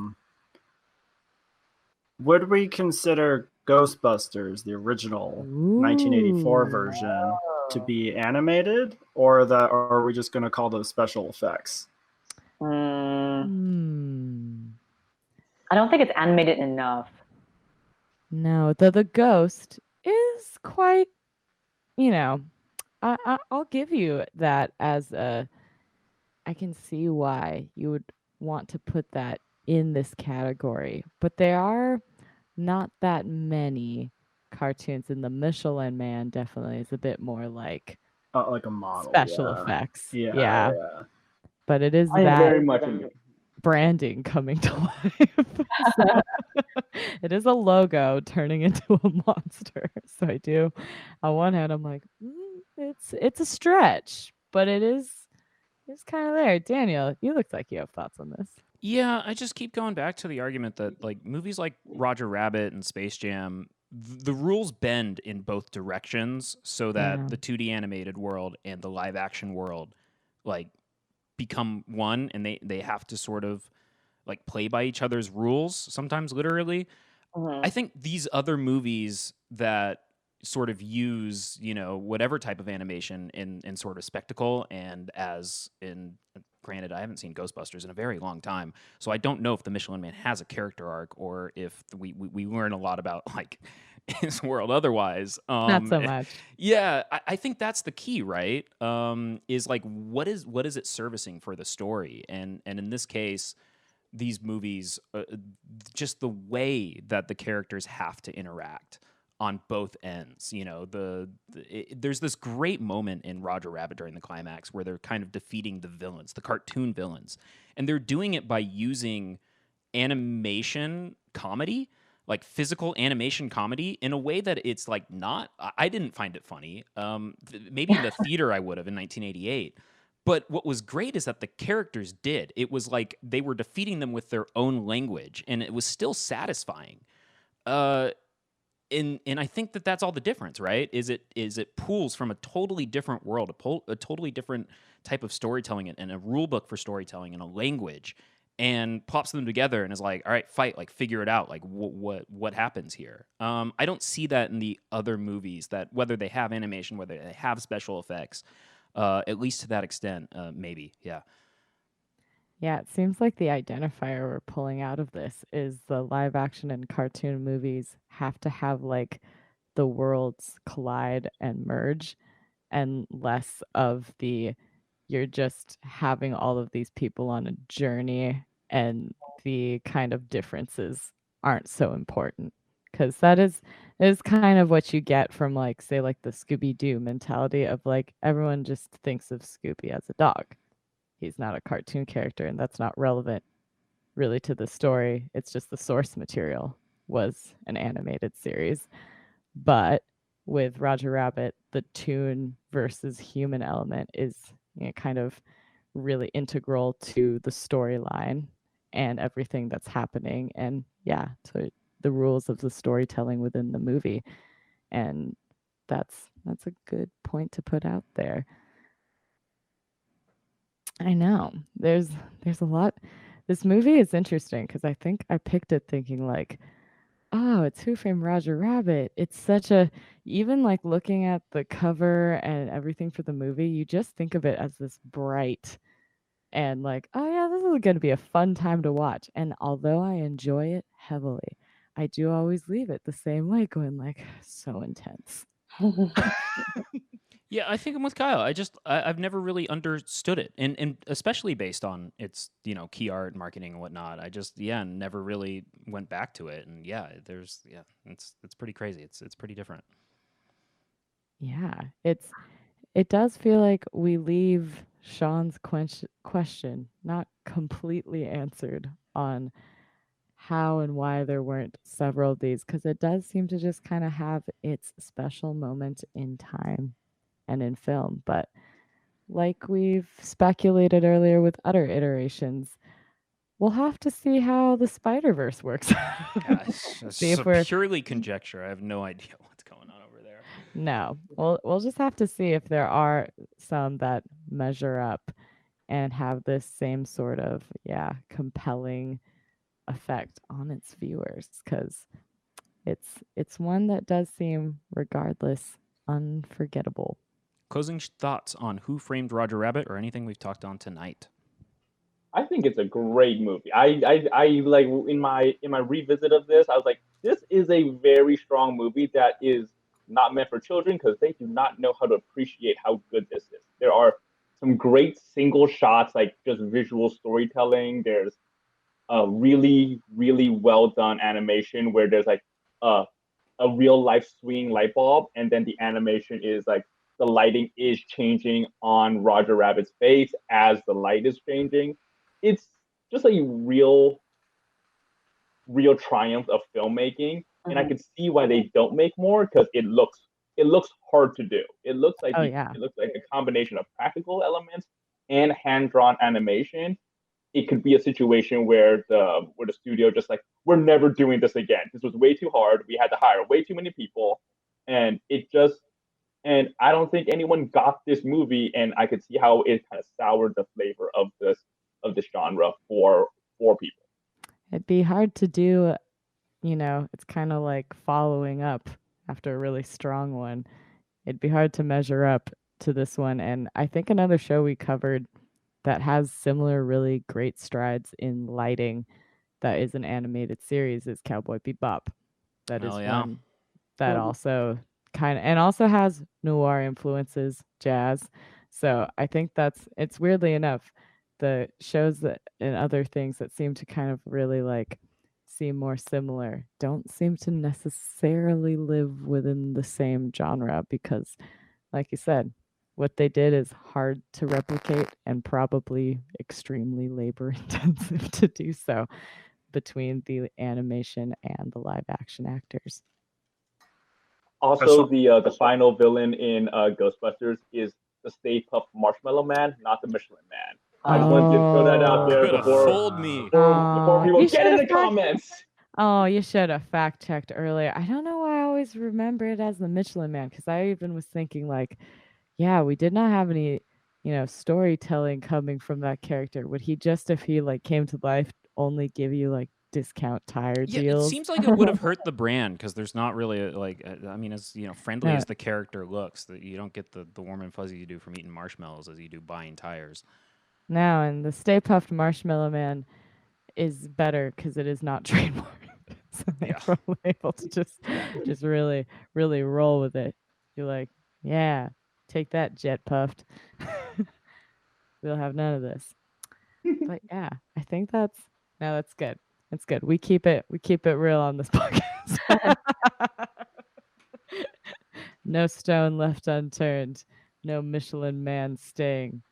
Would we consider Ghostbusters, the original 1984 version, to be animated, or are we just going to call those special effects? I don't think it's animated enough. No, the ghost is quite, I'll give you that as I can see why you would want to put that in this category, but there are not that many cartoons, and the Michelin Man definitely is a bit more like a model, special effects. Yeah. But it is I am that very much branding coming to life. So, it is a logo turning into a monster. So I do, on one hand, I'm like, it's a stretch, but it's kind of there. Daniel, you look like you have thoughts on this. Yeah, I just keep going back to the argument that like movies like Roger Rabbit and Space Jam, the rules bend in both directions so that the 2D animated world and the live action world like become one, and they have to sort of like play by each other's rules, sometimes literally. I think these other movies that sort of use, whatever type of animation in sort of spectacle, and as in, granted, I haven't seen Ghostbusters in a very long time, so I don't know if the Michelin Man has a character arc or if we learn a lot about like his world otherwise. Not so much. Yeah, I think that's the key, right? Is like what is it servicing for the story, and in this case, these movies, just the way that the characters have to interact on both ends. There's this great moment in Roger Rabbit during the climax where they're kind of defeating the villains, the cartoon villains, and they're doing it by using animation comedy, like physical animation comedy, in a way that it's like not. I didn't find it funny. Maybe in the theater I would have in 1988. But what was great is that the characters did. It was like they were defeating them with their own language, and it was still satisfying. And I think that that's all the difference, right? Is it pulls from a totally different world, a totally different type of storytelling, and a rule book for storytelling, and a language, and plops them together and is like, all right, fight, like figure it out, like what happens here. I don't see that in the other movies, that whether they have animation, whether they have special effects, at least to that extent, maybe, yeah. Yeah, it seems like the identifier we're pulling out of this is the live action and cartoon movies have to have like the worlds collide and merge, and less of the you're just having all of these people on a journey, and the kind of differences aren't so important, because that is kind of what you get from like, say, like the Scooby-Doo mentality of like everyone just thinks of Scooby as a dog. He's not a cartoon character, and that's not relevant really to the story. It's just the source material was an animated series. But with Roger Rabbit, the toon versus human element is kind of really integral to the storyline and everything that's happening, and to the rules of the storytelling within the movie. And that's a good point to put out there. I know. There's a lot. This movie is interesting because I think I picked it thinking like, oh, it's Who Framed Roger Rabbit. It's such a, even like looking at the cover and everything for the movie, you just think of it as this bright and like, oh yeah, this is going to be a fun time to watch. And although I enjoy it heavily, I do always leave it the same way, going like, so intense. Yeah, I think I'm with Kyle. I've never really understood it, and especially based on its key art, marketing, and whatnot. I just never really went back to it, and it's pretty crazy. It's pretty different. Yeah, it does feel like we leave Sean's question not completely answered on how and why there weren't several of these, because it does seem to just kind of have its special moment in time and in film. But like we've speculated earlier with other iterations, we'll have to see how the Spider-Verse works. It's See if so we're purely conjecture. I have no idea what's going on over there. no. We'll just have to see if there are some that measure up and have this same sort of compelling effect on its viewers, because it's one that does seem, regardless, unforgettable. Closing thoughts on Who Framed Roger Rabbit or anything we've talked on tonight? I think it's a great movie. I like in my revisit of this, I was like, this is a very strong movie that is not meant for children because they do not know how to appreciate how good this is. There are some great single shots, like just visual storytelling. There's a really, really well done animation where there's like a real life swinging light bulb, and then the animation is like the lighting is changing on Roger Rabbit's face as the light is changing. It's just a real triumph of filmmaking, and I can see why they don't make more because it looks hard to do. It looks like Oh yeah. it looks like a combination of practical elements and hand drawn animation. It could be a situation where the studio just like, we're never doing this again. This was way too hard. We had to hire way too many people, and I don't think anyone got this movie, and I could see how it kind of soured the flavor of this genre for people. It'd be hard to do, it's kind of like following up after a really strong one. It'd be hard to measure up to this one. And I think another show we covered that has similar really great strides in lighting that is an animated series is Cowboy Bebop. That is one that also also has noir influences, jazz. So I think it's weirdly enough, the shows that and other things that seem to kind of really like seem more similar don't seem to necessarily live within the same genre because, like you said, what they did is hard to replicate and probably extremely labor intensive to do so between the animation and the live action actors. Also, the final villain in Ghostbusters is the Stay Puft Marshmallow Man, not the Michelin Man. I just wanted to throw that out there Fooled me. before people get in the comments. Oh, you should have fact checked earlier. I don't know why I always remember it as the Michelin Man, because I even was thinking like, yeah, we did not have any, storytelling coming from that character. Would he just, if he like came to life, only give you like discount tire deals? It seems like it would have hurt the brand because there's not really as friendly as the character looks, that you don't get the warm and fuzzy you do from eating marshmallows as you do buying tires. No, and the Stay Puft Marshmallow Man is better because it is not trademarked. So they're probably able to just really, really roll with it. You're like, yeah, take that, Jet Puffed. We'll have none of this. But yeah, I think that's good. It's good. We keep it real on this podcast. No stone left unturned. No Michelin Man staying.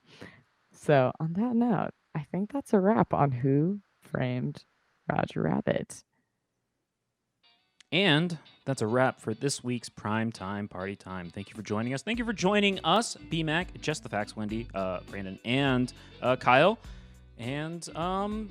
So on that note, I think that's a wrap on Who Framed Roger Rabbit. And that's a wrap for this week's Primetime Party Time. Thank you for joining us. Thank you for joining us, BMAC, JustTheFax, Wendy, Brandon, and Kyle. And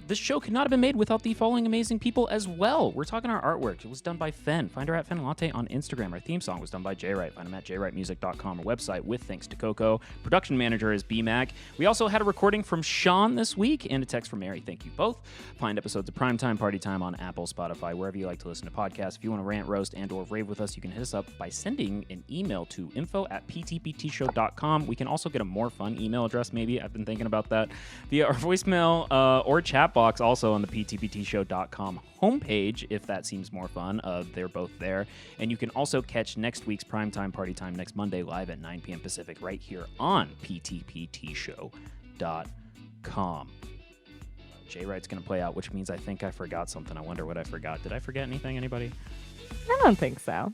this show could not have been made without the following amazing people as well. We're talking our artwork. It was done by Fen. Find her at Fen Latte on Instagram. Our theme song was done by JWright. Find him at jwrightmusic.com, our website, with thanks to Coco. Production manager is BMAC. We also had a recording from Sean this week and a text from Mary. Thank you both. Find episodes of Primetime Party Time on Apple, Spotify, wherever you like to listen to podcasts. If you want to rant, roast, and or rave with us, you can hit us up by sending an email to info@ptptshow.com. We can also get a more fun email address, maybe. I've been thinking about that. Via our voicemail voicemail or chat box also on the ptptshow.com homepage if that seems more fun. They're both there. And you can also catch next week's Primetime Party Time next Monday live at 9 p.m. Pacific right here on ptptshow.com. Jay Wright's going to play out, which means I think I forgot something. I wonder what I forgot. Did I forget anything, anybody? I don't think so.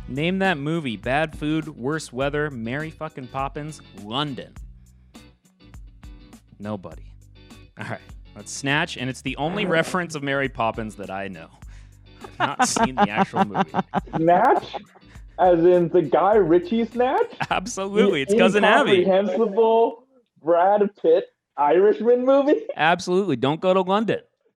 Name that movie. Bad food, worse weather, Mary fucking Poppins, London. Nobody. All right. That's Snatch, and it's the only reference of Mary Poppins that I know. I've not seen the actual movie. Snatch? As in the Guy Ritchie Snatch? Absolutely. It's Cousin Abby. Incomprehensible Brad Pitt Irishman movie? Absolutely. Don't go to London.